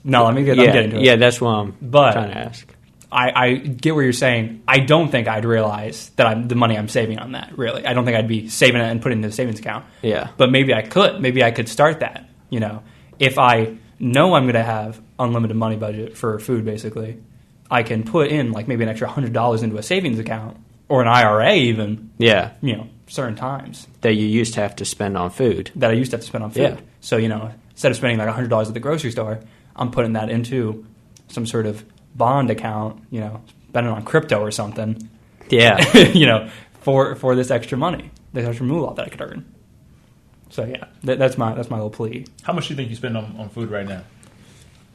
no, I'm getting to it. Yeah, that's what I'm trying to ask. I get what you're saying. I don't think I'd realize that the money I'm saving on that, really. I don't think I'd be saving it and putting it in the savings account. Yeah. But maybe I could. Maybe I could start that, If I know I'm going to have unlimited money budget for food, basically, I can put in, like, maybe an extra $100 into a savings account or an IRA even. Yeah. Certain times. That you used to have to spend on food. That I used to have to spend on food. Yeah. So, instead of spending, like, $100 at the grocery store, I'm putting that into some sort of bond account, spending on crypto or something. Yeah. For this extra money, this extra moolah that I could earn. So yeah, that's my little plea. How much do you think you spend on food right now?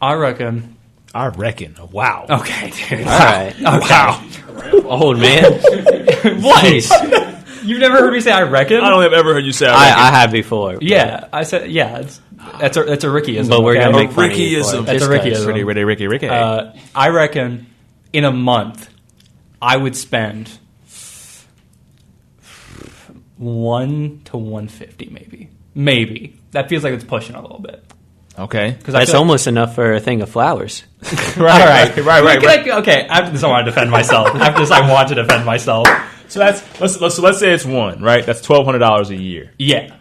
I reckon. Wow. Okay, dude. All right. Okay. Wow. Old man. What? Jeez. You've never heard me say I reckon? I don't think I've ever heard you say I reckon. I have before. Yeah, I said that's a Rickyism. But we're okay? gonna make fun of you for it. That's a Rickyism. Ricky. I reckon in a month I would spend $1 to $150 maybe. That feels like it's pushing a little bit. Okay. That's almost enough for a thing of flowers. Right. Okay, after this I want to defend myself. After this I want to defend myself. So let's say it's one, right? That's $1,200 a year. Yeah.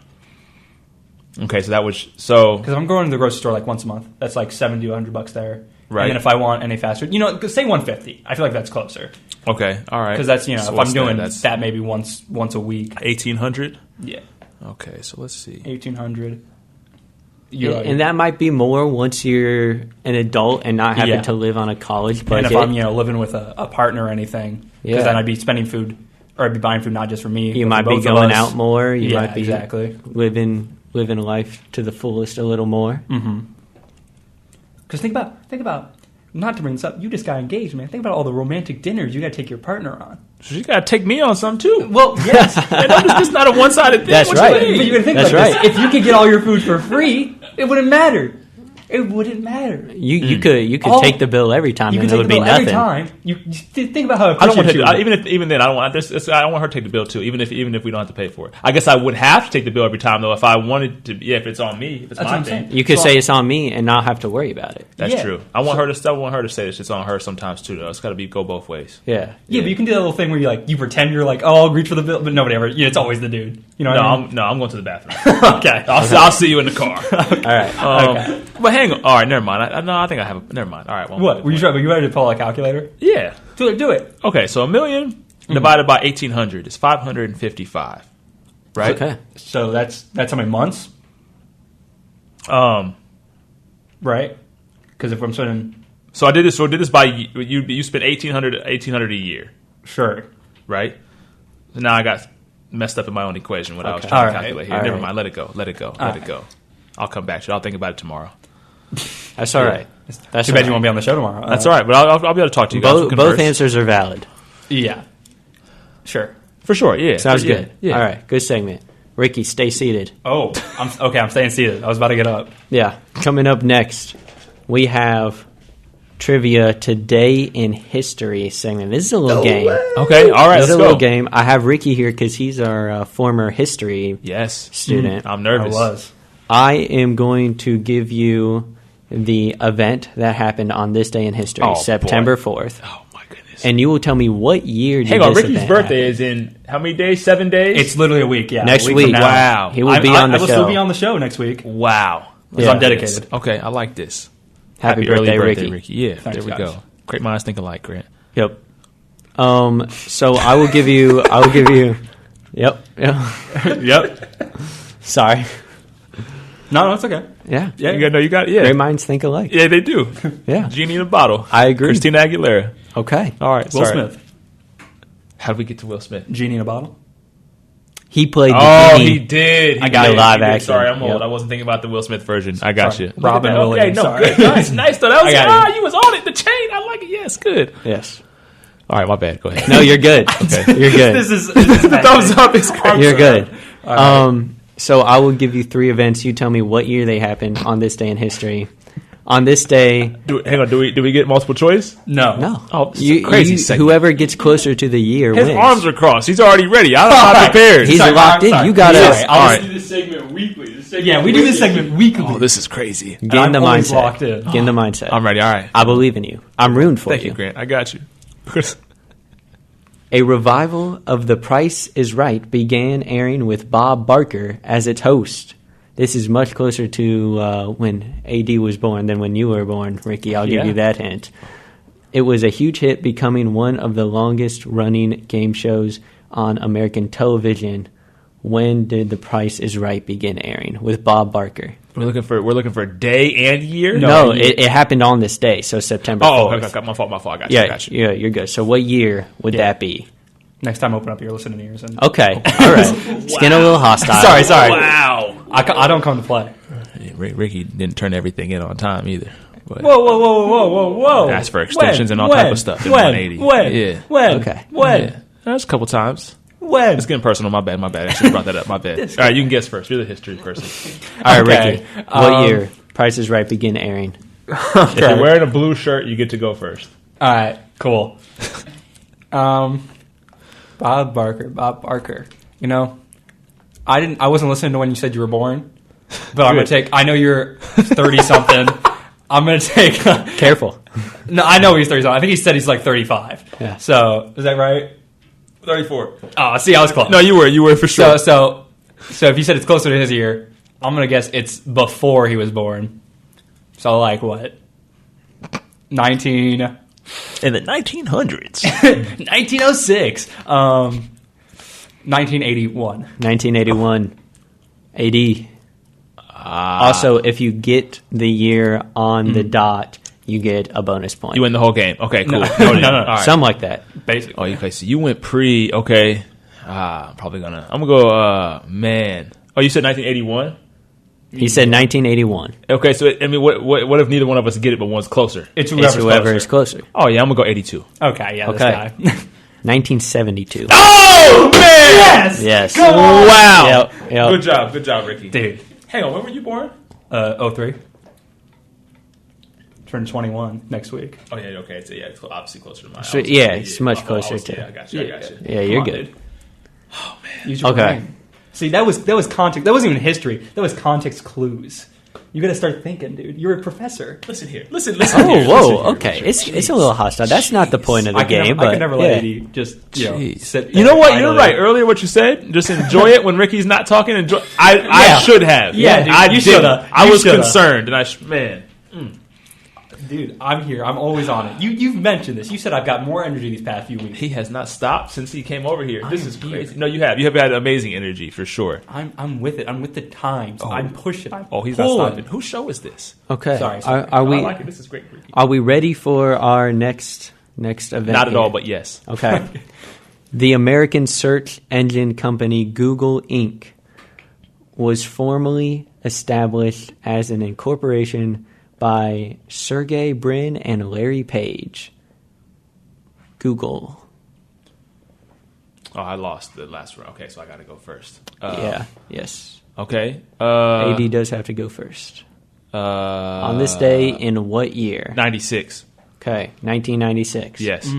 Okay, so that was because I'm going to the grocery store like once a month. That's like $70 to $100 there. Right. And then if I want any fast food, say $150. I feel like that's closer. Okay, all right. Because that's So if what's I'm doing that? that maybe once a week. $1,800. Yeah. Okay, so let's see. $1,800. And that might be more once you're an adult and not having to live on a college budget. And if I'm living with a partner or anything, because then I'd be spending food or I'd be buying food not just for me. You might be going out more. You might be exactly living life to the fullest a little more. Mm-hmm. Because think about. Not to bring this up, you just got engaged, man. Think about all the romantic dinners you got to take your partner on. So you got to take me on some too. Well, yes. It's just not a one-sided thing. That's right. But you got to think about this. If you could get all your food for free, it wouldn't matter. It wouldn't matter. You could take the bill every time, You and could it take would the be bill every nothing. time. You think about how I don't want her efficient to, even then I don't want her to take the bill too. Even if we don't have to pay for it, I guess I would have to take the bill every time though if I wanted to. Yeah, if it's on me, if it's That's my what I'm thing. saying. You could say it's on me and not have to worry about it. That's true. I want her to say that it's on her sometimes too. Though it's got to go both ways. Yeah. Yeah, but you can do that little thing where you pretend you're like, oh, I'll reach for the bill, but nobody ever. It's always the dude. You know? What I mean? I'm going to the bathroom. Okay. I'll see you in the car. All right. Okay. But hang on. All right, never mind. I think I have. Never mind. All right. Well, What? Were you ready to pull a calculator? Yeah. Do it. Okay, so 1,000,000 divided by 1,800 is 555. Right. Okay. So that's how many months, Um. right? Because if I'm spending, So I did this by you spent 1,800 a year, sure. right? So now I got messed up in my own equation when I was Okay. trying to All right. calculate here. All Never right. mind. Let it go. Let it go. I'll come back to it. I'll think about it tomorrow. That's all right. That's Too all bad you right. won't be on the show tomorrow. That's all right, but I'll be able to talk to you guys. We'll Both converse. answers are valid. Yeah. Sure. For sure, yeah. Sounds Yeah, good. Yeah. All right. Good segment. Ricky, stay seated. Oh, I'm staying seated. I was about to get up. Yeah. Coming up next, we have trivia today in history segment. This is a little game. Okay, all right, This is let's a little go. game. I have Ricky here because he's our former history Yes. student. I'm I nervous. was. I am going to give you the event that happened on this day in history, Oh, September boy. 4th. Oh, my goodness. And you will tell me what year did Hang on, this Ricky's event birthday happen. is in how many days? 7 days? It's literally a week. Yeah. Next a week. from now. Wow. He will be on the I will show. still be on the show next week. Wow. Because Yeah. I'm dedicated. Okay, I like this. Happy early birthday, Ricky. Yeah, Thanks, there we guys. go. Great minds think alike, Grant. Yep. So I will give you. Yep. Yep. Sorry. No, it's okay. Yeah. Yeah. You got it. Yeah. Great minds think alike. Yeah, they do. Yeah. Genie in a bottle. I agree. Christina Aguilera. Okay. All right. Will sorry. Smith. How did we get to Will Smith? Genie in a bottle. He played the Oh, genie. he did. I got did. live He did. action. Sorry, I'm old. Yep. I wasn't thinking about the Will Smith version. I got Sorry. you. Robin Okay, Williams, no, sorry. good. Nice though. That was I got you was on it. The chain. I like it. Yes, good. Yes. All right, my bad. Go ahead. No, you're good. You're good. This is Thumbs up is great. You're good. right. So I will give you 3 events. You tell me what year they happened on this day in history. On this day, Hang on. Do we get multiple choice? No. no. Oh, this is a crazy segment. whoever gets closer to the year His wins. arms are crossed. He's already ready. I'm not prepared. He's Sorry, locked in. sorry. You got Sorry, us. I'll All just right. do this segment weekly. Yeah, we do this segment weekly. Oh, this is crazy. Get in I'm the always mindset. locked in. Get in the mindset. I'm ready. All right. I believe in you. I'm rooting for Thank you, Grant. I got you. A revival of The Price is Right began airing with Bob Barker as its host. This is much closer to when AD was born than when you were born, Ricky. I'll give Yeah. you that hint. It was a huge hit, becoming one of the longest-running game shows on American television. When did The Price is Right begin airing with Bob Barker? We're looking for day and year. No, it happened on this day, so September 4th. Okay, my fault. I got you. Yeah, you're good. So what year would that be? Next time, open up your listening ears. And Okay, all right. Skin a little hostile. Sorry. Wow. I don't come to play. Ricky didn't turn everything in on time either. But Whoa. asked for extensions and all type of stuff in When? 180. When? Yeah. When? Okay. When? Yeah. That's a couple times. When? It's getting personal. My bad. I should have brought that up. My bad. All right, you can guess first. You're the history person. All right, Okay. Ricky. What year Price is Right begin airing? If you're wearing a blue shirt, you get to go first. All right. Cool. Bob Barker. You know, I wasn't listening to when you said you were born, but I'm gonna take. I know you're 30 something. I'm gonna take. Careful. No, I know he's 30 something. I think he said he's like 35. Yeah. So is that right? 34. Oh, see, I was close. No, you were for sure. So if you said it's closer to his year, I'm gonna guess it's before he was born. So like what? 19. In the 1900s. 1906. 1981. 1981. AD. Also, if you get the year on the dot, you get a bonus point. You win the whole game. Okay, cool. No. Noted. No. All right. Something like that. Basically. Oh, okay. So you went pre. Okay. I'm gonna go. Man. Oh, you said 1981. He said 1981. Okay. So I mean, what if neither one of us get it, but one's closer? It's It's whoever closer. is closer. Oh yeah, I'm gonna go 82. Okay, yeah, Okay. this guy. 1972. Oh man! Yes! Yes. Wow. Yep. Good job, Ricky. Dude. Hang on. When were you born? 03. turn 21 next week. Oh, yeah, okay. It's obviously closer to mine. So, yeah, it's much closer to. Yeah, I got you. Yeah, you're good. Dude. Oh, man. Use your brain. See, that was context. That wasn't even history. That was context clues. You got to start thinking, dude. You're a professor. Listen here. Listen Oh, here. whoa, okay. It's a little hostile. That's not the point of the game. I could never let yeah. AD just sit. You know what? idly. You're right. Earlier, what you said, just enjoy it when Ricky's not talking. Enjoy. I should have. Yeah, dude, you shoulda. I was You shoulda. concerned, and man. Dude, I'm here. I'm always on it. You've mentioned this. You said I've got more energy these past few weeks. He has not stopped since he came over here. This is here. crazy. No, you have. You have had amazing energy for sure. I'm with it. I'm with the times. I'm pushing. He's pulling. not stopping. Whose show is this? Okay. Sorry. Are we? I like it. This is great, Ricky. Are we ready for our next event? Not at here? all, but yes. Okay. The American search engine company Google Inc. was formally established as an incorporation by Sergey Brin and Larry Page. Google. Oh, I lost the last round. Okay, so I got to go first. Yes. Okay. AD does have to go first. On this day in what year? 96. Okay, 1996. Yes.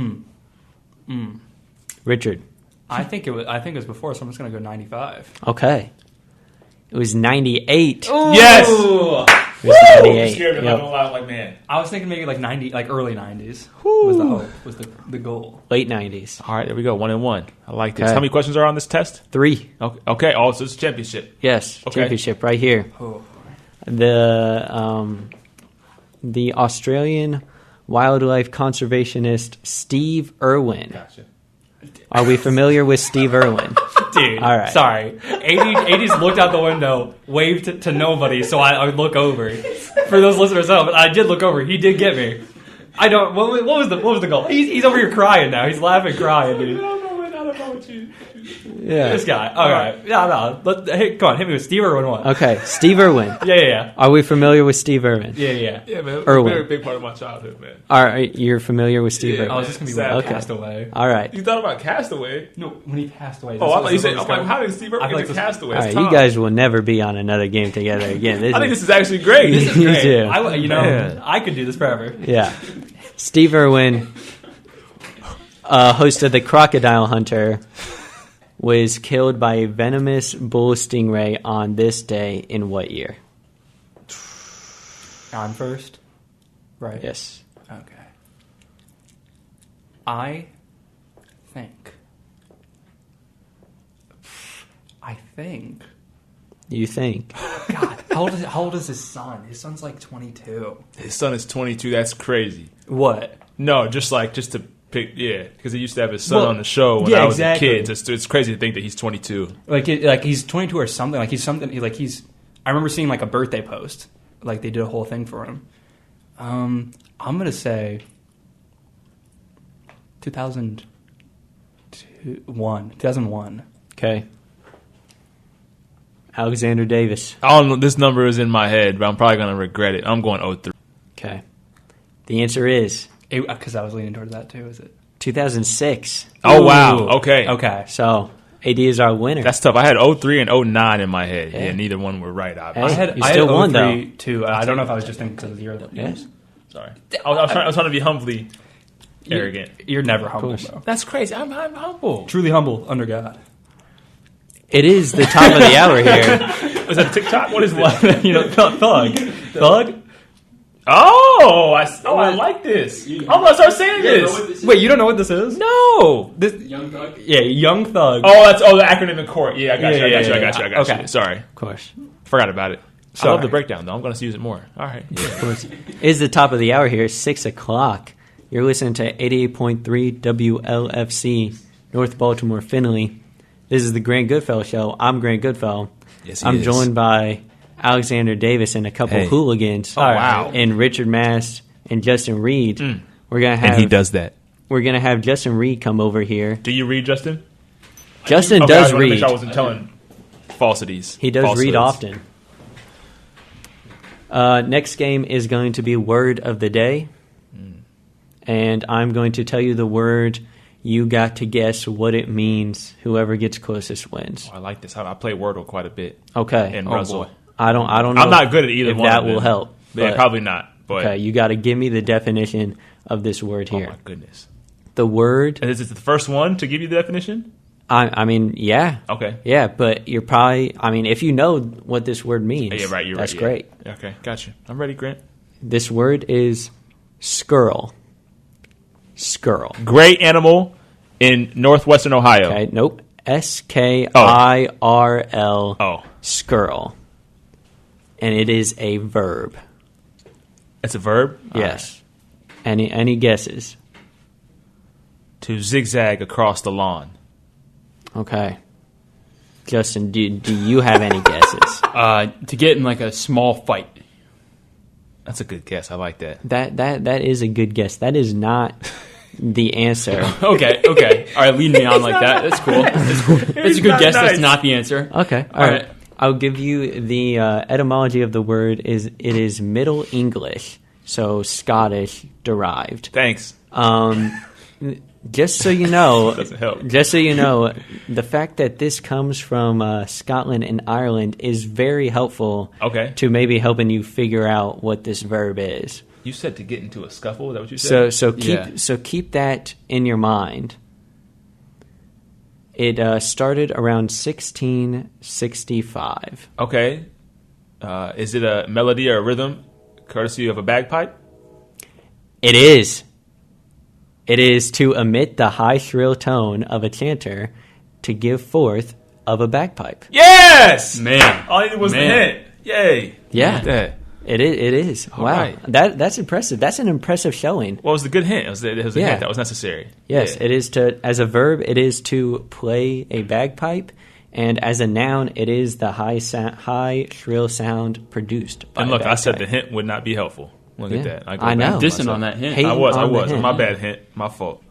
Richard. I think it was before, so I'm just gonna go 95. Okay. It was 98. Yes. It was 98. Scared me. Yep. I'm like, man. I was thinking maybe like 90, like early 90s was the hope, was the goal. Late 90s. All right, there we go. 1-1. I like this. Okay. How many questions are on this test? 3. Okay. Oh, so it's a championship. Yes. Okay. Championship right here. Oh. The Australian wildlife conservationist Steve Irwin. Gotcha. Are we familiar with Steve Irwin? Dude, All right. sorry. 80s looked out the window, waved to nobody, so I would look over. For those listeners at home, I did look over. He did get me. I don't. What was the goal? He's over here crying now. He's laughing, crying, dude. I don't know what you. Yeah. This guy. All right. No. Hey, come on. Hit me with Steve Irwin one. Okay, Steve Irwin. Yeah. Are we familiar with Steve Irwin? Yeah. Yeah, man. It was Irwin. a very big part of my childhood, man. All right, you're familiar with Steve Yeah. Irwin. I was just gonna be Sad. like Okay. Passed away. All right. You thought about Castaway? No, when he passed away. Oh, I thought you said, I'm like, how did Steve I Irwin feel get to like Castaway? All It's right, you Tom. guys will never be on another game together again. I think this is actually great. This is Me great. too. Man. I could do this forever. Yeah. Steve Irwin, host of The Crocodile Hunter, was killed by a venomous bull stingray on this day in what year? I'm first. Right. Yes. Okay. I think. You think? God, how old is his son? His son's like 22. His son is 22. That's crazy. What? No, just to pick, because he used to have his son Well, on the show when yeah, I was exactly. a kid. It's crazy to think that he's 22. Like he's 22 or something. Like he's something. I remember seeing like a birthday post. Like they did a whole thing for him. I'm gonna say 2001. Okay. Alexander Davis. I don't know. This number is in my head, but I'm probably going to regret it. I'm going 03. Okay. The answer is Because I was leaning towards that too. Is it? 2006. Oh, wow. Ooh. Okay. Okay. So, AD is our winner. That's tough. I had 03 and 09 in my head. Yeah, neither one were right, obviously. You still won, though. Too. I don't know if I was just thinking because of the year that Yeah. Sorry. I was trying to be humbly arrogant. You're never humble, course. though. That's crazy. I'm humble. Truly humble under God. It is the top of the hour here. Was that TikTok? What is this? Thug. Oh, I like this. I'm going to start saying this. Wait, you don't know what this is? No. Young Thug? Yeah, Young Thug. Oh, the acronym in court. Yeah, I got you. I got you. Okay. Sorry. Of course. Forgot about it. I Sorry. love the breakdown, though. I'm going to use it more. All right. Yeah. Of course. It is the top of the hour here. 6 o'clock. You're listening to 88.3 WLFC, North Baltimore, Findlay. This is the Grant Goodfellow Show. I'm Grant Goodfellow. Yes, he I'm is. joined by Alexander Davis and a couple hooligans. Oh, wow. And Richard Mast and Justin Reed. We're gonna have And he does that. We're gonna have Justin Reed come over here. Do you read, Justin? Justin Okay, does I wanted to make read. sure I wasn't telling falsities. He does read falsehoods. often. Next game is going to be Word of the Day. And I'm going to tell you the word. You got to guess what it means. Whoever gets closest wins. Oh, I like this. I play Wordle quite a bit. Okay. And Oh, Russell. boy. I don't know. I'm not good at either if one that of them. will help. Yeah, but probably not. But okay, you got to give me the definition of this word here. Oh my goodness. The word. And is it the first one to give you the definition? I mean, yeah. Okay. Yeah, but you're probably. I mean, if you know what this word means, Yeah, right. You're that's right. great. Okay, gotcha. I'm ready, Grant. This word is skirl. Skirl. Great animal in northwestern Ohio. Okay. Nope. SKIRL. Oh. Skirl. And it is a verb. It's a verb? Yes. Right. Any guesses? To zigzag across the lawn. Okay. Justin, do you have any guesses? To get in like a small fight. That's a good guess. I like that. That is a good guess. That is not the answer. Okay. All right, lead me on like that. That's cool. It's a good guess. Nice. That's not the answer. Okay. All right. I'll give you the etymology of the word. It is Middle English, so Scottish derived. Thanks. Just so you know, Doesn't help. Just so you know, the fact that this comes from Scotland and Ireland is very helpful. Okay. To maybe helping you figure out what this verb is. You said to get into a scuffle? Is that what you said? So keep that in your mind. It started around 1665. Okay. Is it a melody or a rhythm courtesy of a bagpipe? It is. It is to emit the high shrill tone of a chanter to give forth of a bagpipe. Yes! Man. All I needed was the hint. Yay. Yeah. Look at that. It is. All wow. right. That's impressive. That's an impressive showing. What was the good hint? It was a Yeah. hint that was necessary. Yes, Yeah. it is as a verb, it is to play a bagpipe, and as a noun, it is the high shrill sound produced by And look, a I said the bagpipe. hint would not be helpful. Look at that. I know. Dissing on that hint. Hating I was. on the hint. My bad hint. My fault.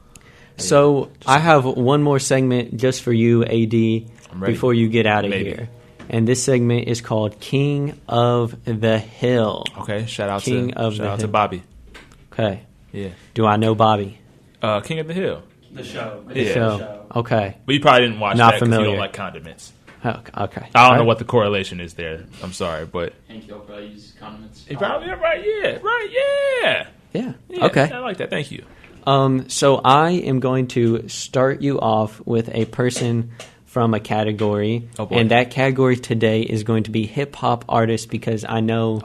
So I have one more segment just for you, AD, before you get out of here. And this segment is called King of the Hill. Okay, shout out King of the to Hill. Bobby. Okay. Yeah. Do I know Bobby? King of the Hill. The show. Yeah. So, okay. But you probably didn't watch Not that because you familiar. don't like condiments. Okay. I don't All know right. what the correlation is there. I'm sorry, but Hank, you'll probably use condiments. probably right. Yeah. Yeah. Okay. I like that. Thank you. So I am going to start you off with a person from a category. Oh, boy. And that category today is going to be hip-hop artist because I know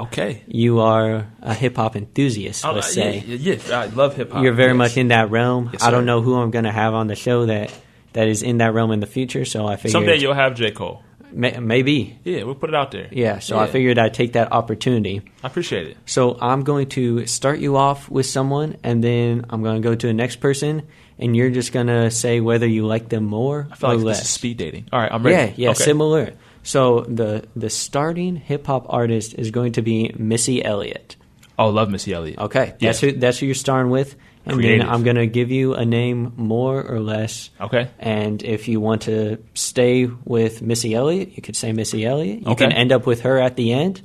you are a hip-hop enthusiast, let's say. Yes, I love hip-hop. You're very much in that realm. Yes, I don't sir. know who I'm going to have on the show that is in that realm in the future, so I figured... Someday you'll have J. Cole. Maybe. Yeah, we'll put it out there. Yeah, so I figured I'd take that opportunity. I appreciate it. So I'm going to start you off with someone, and then I'm going to go to the next person, and you're just going to say whether you like them more I feel or like less. this is speed dating. All right, I'm ready. Yeah, Okay. similar. So the starting hip-hop artist is going to be Missy Elliott. Oh, love Missy Elliott. Okay, Yes. that's who you're starting with. And Creative. then I'm going to give you a name more or less. Okay. And if you want to stay with Missy Elliott, you could say Missy Elliott. You Okay. can end up with her at the end.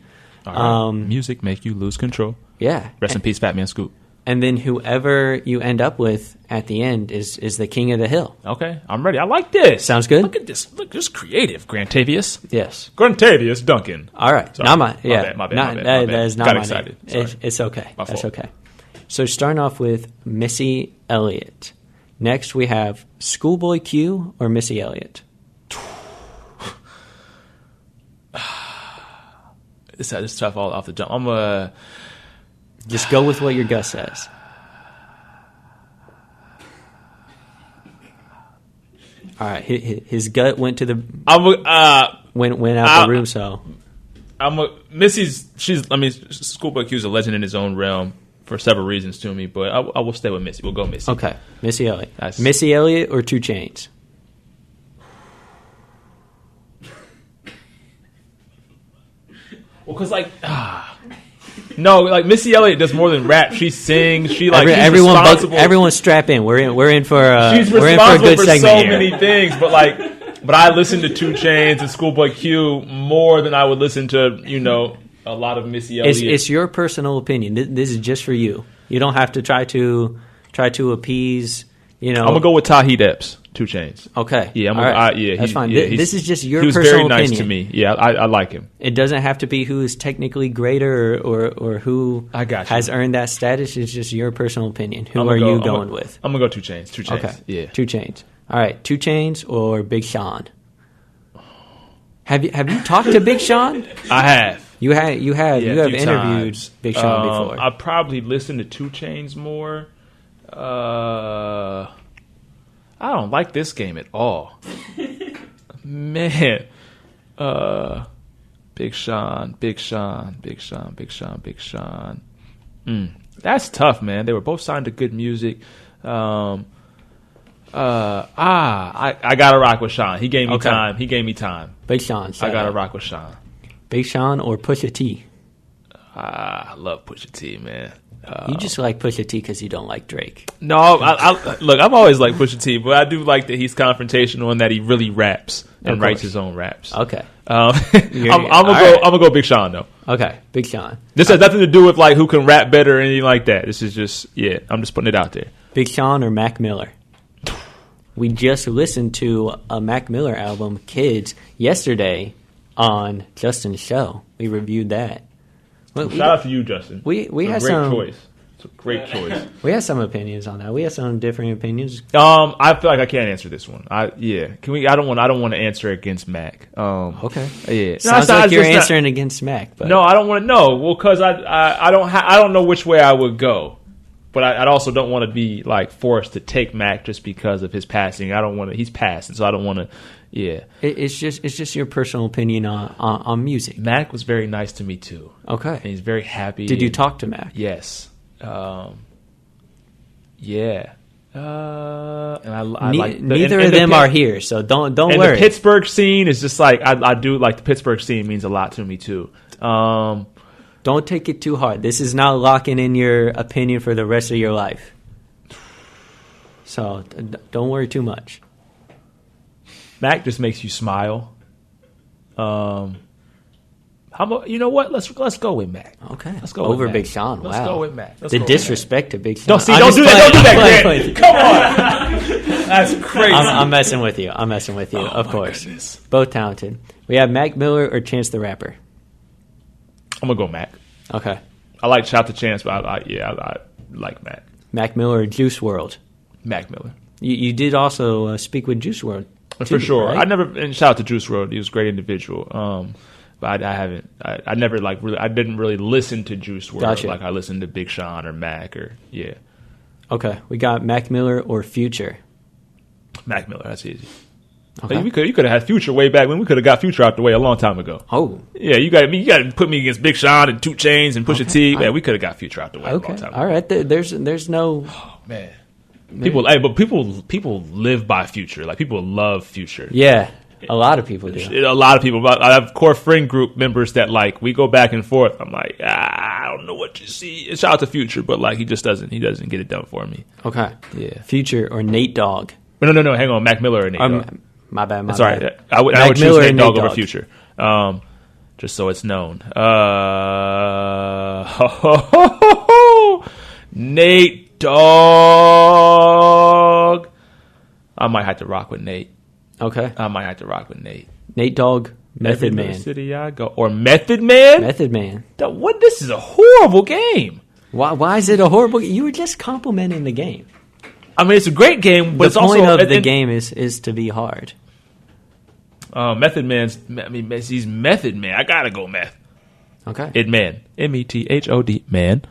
All right. Music make you lose control. Yeah. Rest in peace, Fat Man Scoop. And then whoever you end up with at the end is the king of the hill. Okay, I'm ready. I like this. Sounds good? Look at this. Look, just creative, Grantavius. Yes. Grantavius Duncan. All right. Sorry. Not My bad. bad. That is not Got my excited. name. Sorry. It's okay. My That's fault. okay. So starting off with Missy Elliott. Next we have Schoolboy Q or Missy Elliott. This is tough all off the jump. Just go with what your gut says. All right. His gut went to the went out the room. So Missy's. Schoolboy Q's a legend in his own realm for several reasons to me, but I will stay with Missy. We'll go Missy. okay, Missy Elliott. That's- Missy Elliott or 2 Chainz. Well, because no, like Missy Elliott does more than rap. She sings. She she's responsible. Everyone strap in. We're in for She's we're in for a responsible good for segment so here. many things, but I listen to 2 Chainz and Schoolboy Q more than I would listen to a lot of Missy Elliott. It's your personal opinion. This is just for you. You don't have to try to appease. I'm gonna go with Taheed Epps. 2 Chainz. Okay. Yeah, that's fine. This is just your he was personal very nice opinion to me. Yeah, I like him. It doesn't have to be who is technically greater or who I got you. has earned that status. It's just your personal opinion. Who are you going with? I'm going to go 2 Chainz. 2 Chainz. Okay. Yeah. 2 Chainz. All right. 2 Chainz or Big Sean? Have you talked to Big Sean? I have. You have interviewed times. Big Sean before. I probably listened to 2 Chainz more. I don't like this game at all. Man. Big Sean. That's tough, man. They were both signed to good music. I gotta rock with Sean. He gave me time. Big Sean. I gotta rock with Sean. Big Sean or Pusha T? I love Pusha T, man. You just like Pusha T because you don't like Drake. No, look, I've always liked Pusha T, but I do like that he's confrontational and that he really raps and writes his own raps. Okay. I'm gonna go Big Sean though. Okay, Big Sean. This has nothing to do with like who can rap better or anything like that. This is just I'm just putting it out there. Big Sean or Mac Miller? We just listened to a Mac Miller album, Kids, yesterday on Justin's show. We reviewed that. Shout out to you, Justin. We had some choice. It's a great choice. We had some opinions on that. We had some different opinions. I feel like I can't answer this one. Can we? I don't want to answer against Mac. Okay. Yeah. Sounds like you're answering against Mac. But. No, I don't want to know. Well, because I don't know which way I would go. But I also don't want to be like forced to take Mac just because of his passing. I don't want to. He's passed, so I don't want to. Yeah, it's just your personal opinion on music. Mac was very nice to me too. Okay, and he's very happy. Did you talk to Mac? Yes. Yeah. And I like neither of them are here, so don't worry. The Pittsburgh scene is just like I do like the Pittsburgh scene means a lot to me too. Don't take it too hard. This is not locking in your opinion for the rest of your life. So don't worry too much. Mac just makes you smile. You know what? Let's go with Mac. Okay, let's go over with Big Sean. Let's go with Mac. The disrespect to Big Sean. Don't do that, Grant. Come on, that's crazy. I'm messing with you. Of course, goodness. Both talented. We have Mac Miller or Chance the Rapper. I'm gonna go Mac. Okay. I like Shout to Chance, but I like Mac. Mac Miller or Juice WRLD. Mac Miller. You did also speak with Juice WRLD. For sure. Right? And shout out to Juice WRLD. He was a great individual. But I haven't. I never like really. I didn't really listen to Juice WRLD Gotcha. like I listened to Big Sean or Mac or Okay, we got Mac Miller or Future. Mac Miller. That's easy. Okay. Like you could have had Future way back when. We could have got Future out the way a long time ago. Oh, yeah. You got to put me against Big Sean and 2 Chainz and Pusha T. Man, we could have got Future out the way a long time ago. All right. There's no. Oh man. People live by Future. Like people love Future. Yeah. A lot of people do. A lot of people. I have core friend group members that like we go back and forth. I'm like, I don't know what you see. Shout out to Future, but like he doesn't get it done for me. Okay. Yeah. Future or Nate Dogg. No. Hang on, Mac Miller or Nate Dogg. My bad. Sorry, I would choose Nate Dogg over Future. Just so it's known. Nate Dogg. I might have to rock with Nate. Okay. I might have to rock with Nate. Nate Dogg, Method Man. City I go. Or Method Man? Method Man. What? This is a horrible game. Why is it a horrible game? You were just complimenting the game. I mean, it's a great game, but the point of the game is to be hard. Method Man's. I mean, he's Method Man. I gotta go Meth. Okay. Man. METHOD. Man.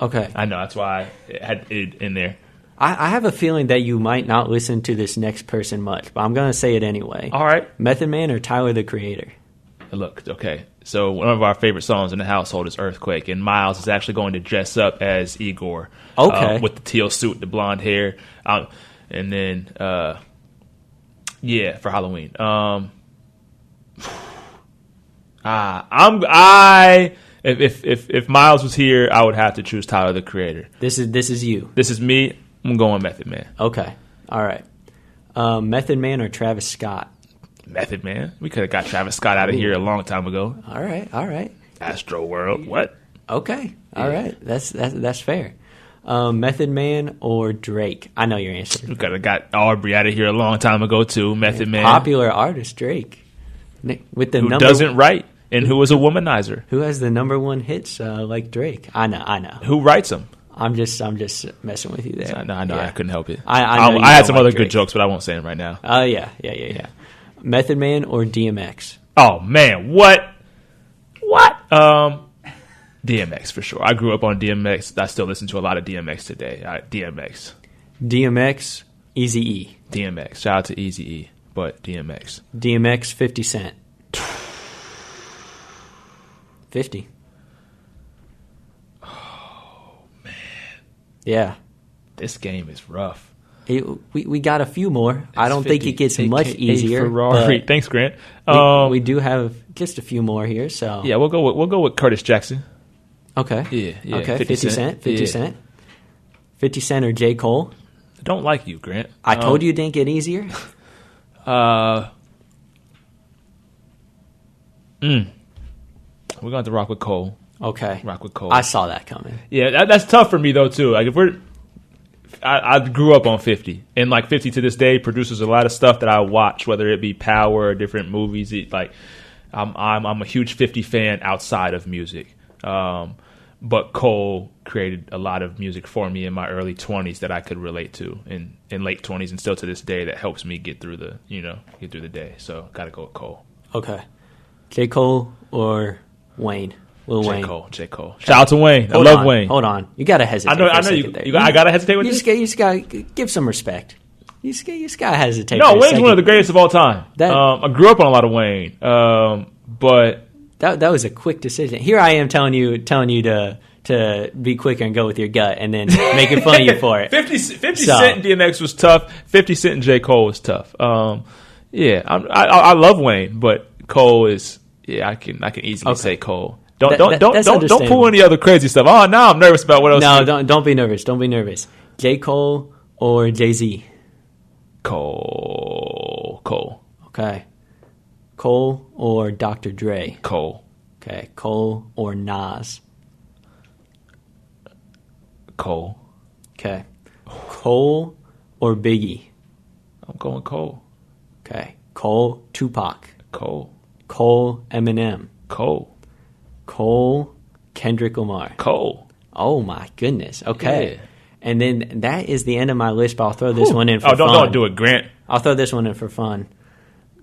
Okay. I know. That's why I had it in there. I have a feeling that you might not listen to this next person much, but I'm going to say it anyway. All right. Method Man or Tyler, the Creator? Look, okay. So one of our favorite songs in the household is Earthquake, and Miles is actually going to dress up as Igor. Okay. With the teal suit, the blonde hair. And then, for Halloween. If Miles was here, I would have to choose Tyler, the Creator. This is you. This is me. I'm going Method Man. Okay. All right. Method Man or Travis Scott? Method Man. We could have got Travis Scott out of here a long time ago. All right. Astro World. What? Okay. All right. That's fair. Method Man or Drake? I know your answer. We could have got Aubrey out of here a long time ago too. Method Man, popular artist Drake, with the who doesn't write and who is a womanizer. Who has the number one hits like Drake? I know. Who writes them? I'm just messing with you there. I know. Yeah. I couldn't help it. I had some other good jokes, but I won't say them right now. Oh yeah. Method Man or DMX? Oh man, what? DMX for sure. I grew up on DMX. I still listen to a lot of DMX today. DMX, Eazy-E. DMX. Shout out to Eazy-E, but DMX. DMX, 50 Cent. 50. Oh man. Yeah. This game is rough. We got a few more. I don't think it gets much easier. Ferrari. Thanks, Grant. We do have just a few more here, so yeah, we'll go with Curtis Jackson. Okay. Yeah. Okay. 50 Cent. 50 Cent. 50 Cent or J. Cole. I don't like you, Grant. I told you it didn't get easier. We're going to have to rock with Cole. Okay. Rock with Cole. I saw that coming. Yeah, that's tough for me though too. Like I grew up on 50, and like 50 to this day produces a lot of stuff that I watch, whether it be Power or different movies. I'm a huge 50 fan outside of music, but Cole created a lot of music for me in my early 20s that I could relate to in late 20s, and still to this day that helps me get through the day. So gotta go with Cole. Okay, J. Cole or Wayne. Wayne. J. Cole. Shout out to Wayne. I love Wayne. Hold on. You got to hesitate. I know you. I got to hesitate with this? You just got to give some respect. You just got to hesitate. No, Wayne's one of the greatest of all time. I grew up on a lot of Wayne, but that was a quick decision. Here I am telling you to be quicker and go with your gut, and then making fun of you for it. 50 Cent and DMX was tough. 50 Cent and J. Cole was tough. I love Wayne, but Cole is. Yeah, I can easily say Cole. Don't pull any other crazy stuff. Oh, now I'm nervous about what else. No, don't be nervous. Don't be nervous. J. Cole or Jay-Z? Cole. Okay. Cole or Dr. Dre? Cole. Okay. Cole or Nas? Cole. Okay. Cole or Biggie? I'm going Cole. Okay. Cole, Tupac? Cole. Cole, Eminem? Cole, Kendrick Lamar. Cole. Oh my goodness. Okay. Yeah. And then that is the end of my list, but I'll throw this one in for fun. Don't do it, Grant. I'll throw this one in for fun.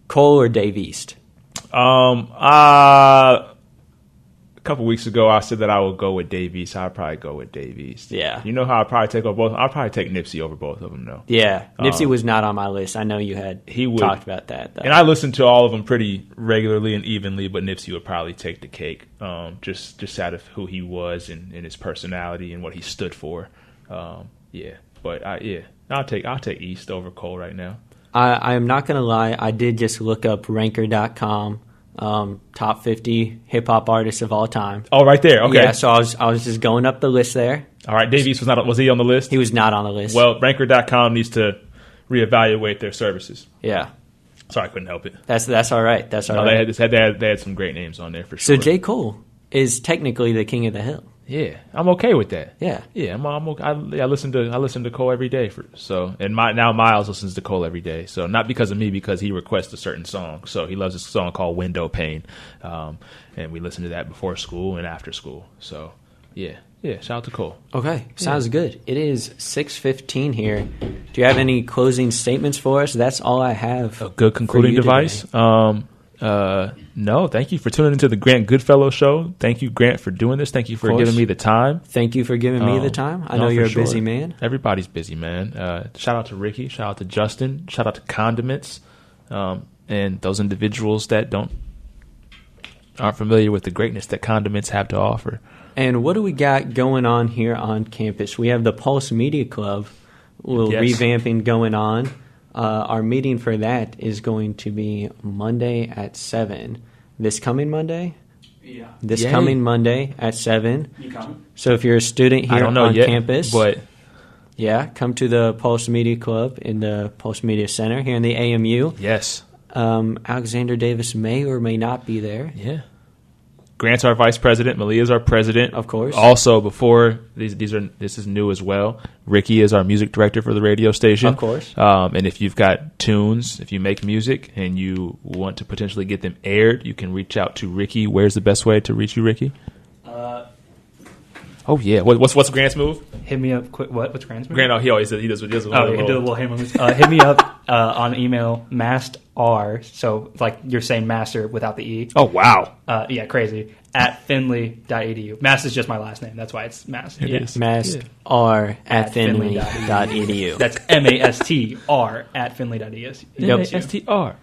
Cole or Dave East? A couple weeks ago, I said that I would go with Dave East. I'd probably go with Dave East. Yeah. You know how I'd probably take over both? I'd probably take Nipsey over both of them, though. Yeah. Nipsey was not on my list. I know you had talked about that, though. And I listened to all of them pretty regularly and evenly, but Nipsey would probably take the cake, just out of who he was and his personality and what he stood for. But I'll take East over Cole right now. I am not going to lie. I did just look up ranker.com. Top 50 hip hop artists of all time. Oh, right there. Okay. Yeah, so I was just going up the list there. All right. Dave East was he on the list? He was not on the list. Well, ranker.com needs to reevaluate their services. Yeah. Sorry, I couldn't help it. That's all right. That's all right. They had some great names on there for So sure. J. Cole is technically the king of the hill. Yeah, I'm okay with that. Yeah, I'm okay. I listen to Cole every day and now Miles listens to Cole every day. So not because of me, because he requests a certain song. So he loves a song called Window Pane, and we listen to that before school and after school. So yeah. Shout out to Cole. Okay, sounds good. It is 6:15 here. Do you have any closing statements for us? That's all I have. A good concluding device. No, thank you for tuning into the Grant Goodfellow show. Thank you, Grant, for doing this. Thank you for giving me the time. Thank you for giving me the time. I know you're a busy man. Everybody's busy, man. Shout out to Ricky. Shout out to Justin. Shout out to Condiments, and those individuals that aren't familiar with the greatness that Condiments have to offer. And what do we got going on here on campus? We have the Pulse Media Club, a little revamping going on. Our meeting for that is going to be Monday at 7. This coming Monday? Yeah. Coming Monday at 7. You coming? So if you're a student here on campus, but come to the Pulse Media Club in the Pulse Media Center here in the AMU. Yes. Alexander Davis may or may not be there. Yeah. Grant's our vice president. Malia's our president. Of course. Also, before this is new as well. Ricky is our music director for the radio station. Of course. And if you've got tunes, if you make music and you want to potentially get them aired, you can reach out to Ricky. Where's the best way to reach you, Ricky? Oh yeah. What's Grant's move? Hit me up. Quick. What's Grant's move? Grant, he always does. He does He did a little hand moves. Hit me up on email mastr. So like you're saying master without the e. Oh wow. Yeah, crazy. At finley.edu. Mast is just my last name. That's why it's Mast. It is. Mastr at finley.edu. That's MASTR at finley.edu. MASTR.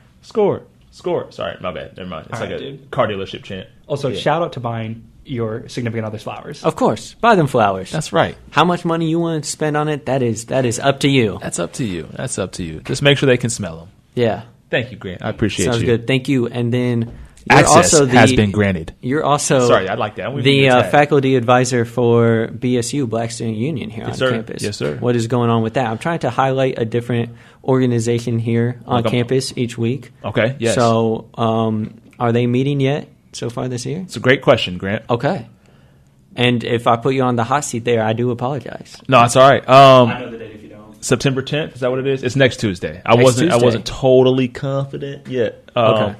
Score. Sorry, my bad. Never mind. It's All like right, a car dealership chant. Also, shout out to buying your significant other's flowers. Of course. Buy them flowers. That's right. How much money you want to spend on it, that is up to you. That's up to you. Just make sure they can smell them. Yeah. Thank you, Grant. I appreciate Sounds you. good. Thank you. And then Access has been granted. You're also Sorry, I like that. The faculty advisor for BSU, Black Student Union, here on campus. Yes, sir. What is going on with that? I'm trying to highlight a different organization here on campus each week. Okay, yes. So are they meeting yet so far this year? It's a great question, Grant. Okay. And if I put you on the hot seat there, I do apologize. No, it's all right. I know the date if you don't. September 10th, is that what it is? It's next Tuesday. I wasn't totally confident yet. Okay.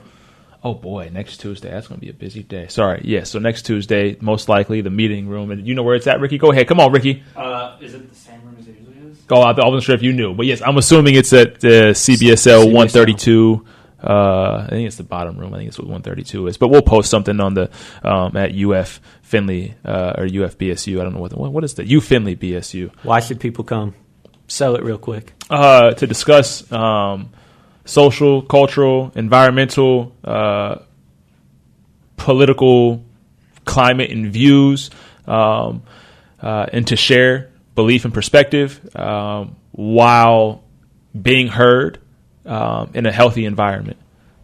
Oh boy, next Tuesday. That's going to be a busy day. Sorry. Yeah, so next Tuesday, most likely the meeting room. And you know where it's at, Ricky? Go ahead. Come on, Ricky. Is it the same room as it usually is? I wasn't sure if you knew. But yes, I'm assuming it's at CBSL 132. I think it's the bottom room. I think it's what 132 is. But we'll post something on the at UF Finley or UF BSU. I don't know what is the U Finley BSU. Why should people come? Sell it real quick. To discuss social, cultural, environmental, political climate and views, and to share belief and perspective while being heard in a healthy environment.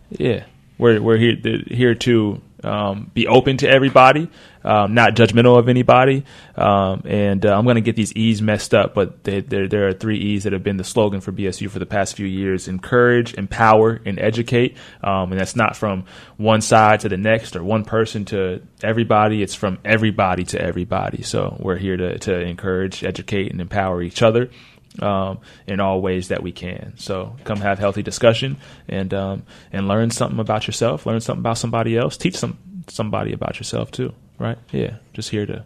Yeah, we're here to be open to everybody, not judgmental of anybody. And I'm going to get these E's messed up, but there are 3 E's that have been the slogan for BSU for the past few years: encourage, empower, and educate. And that's not from one side to the next or one person to everybody. It's from everybody to everybody. So we're here to encourage, educate, and empower each other in all ways that we can. So come have healthy discussion and learn something about yourself, learn something about somebody else, teach somebody about yourself too, right? Yeah, just here to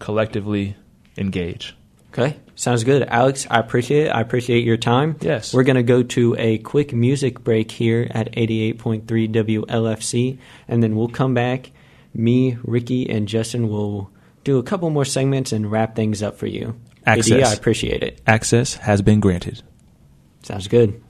collectively engage. Okay, sounds good. Alex, I appreciate it. I appreciate your time. Yes. We're going to go to a quick music break here at 88.3 WLFC, and then we'll come back. Me, Ricky, and Justin will do a couple more segments and wrap things up for you. Access. AD, I appreciate it. Access has been granted. Sounds good.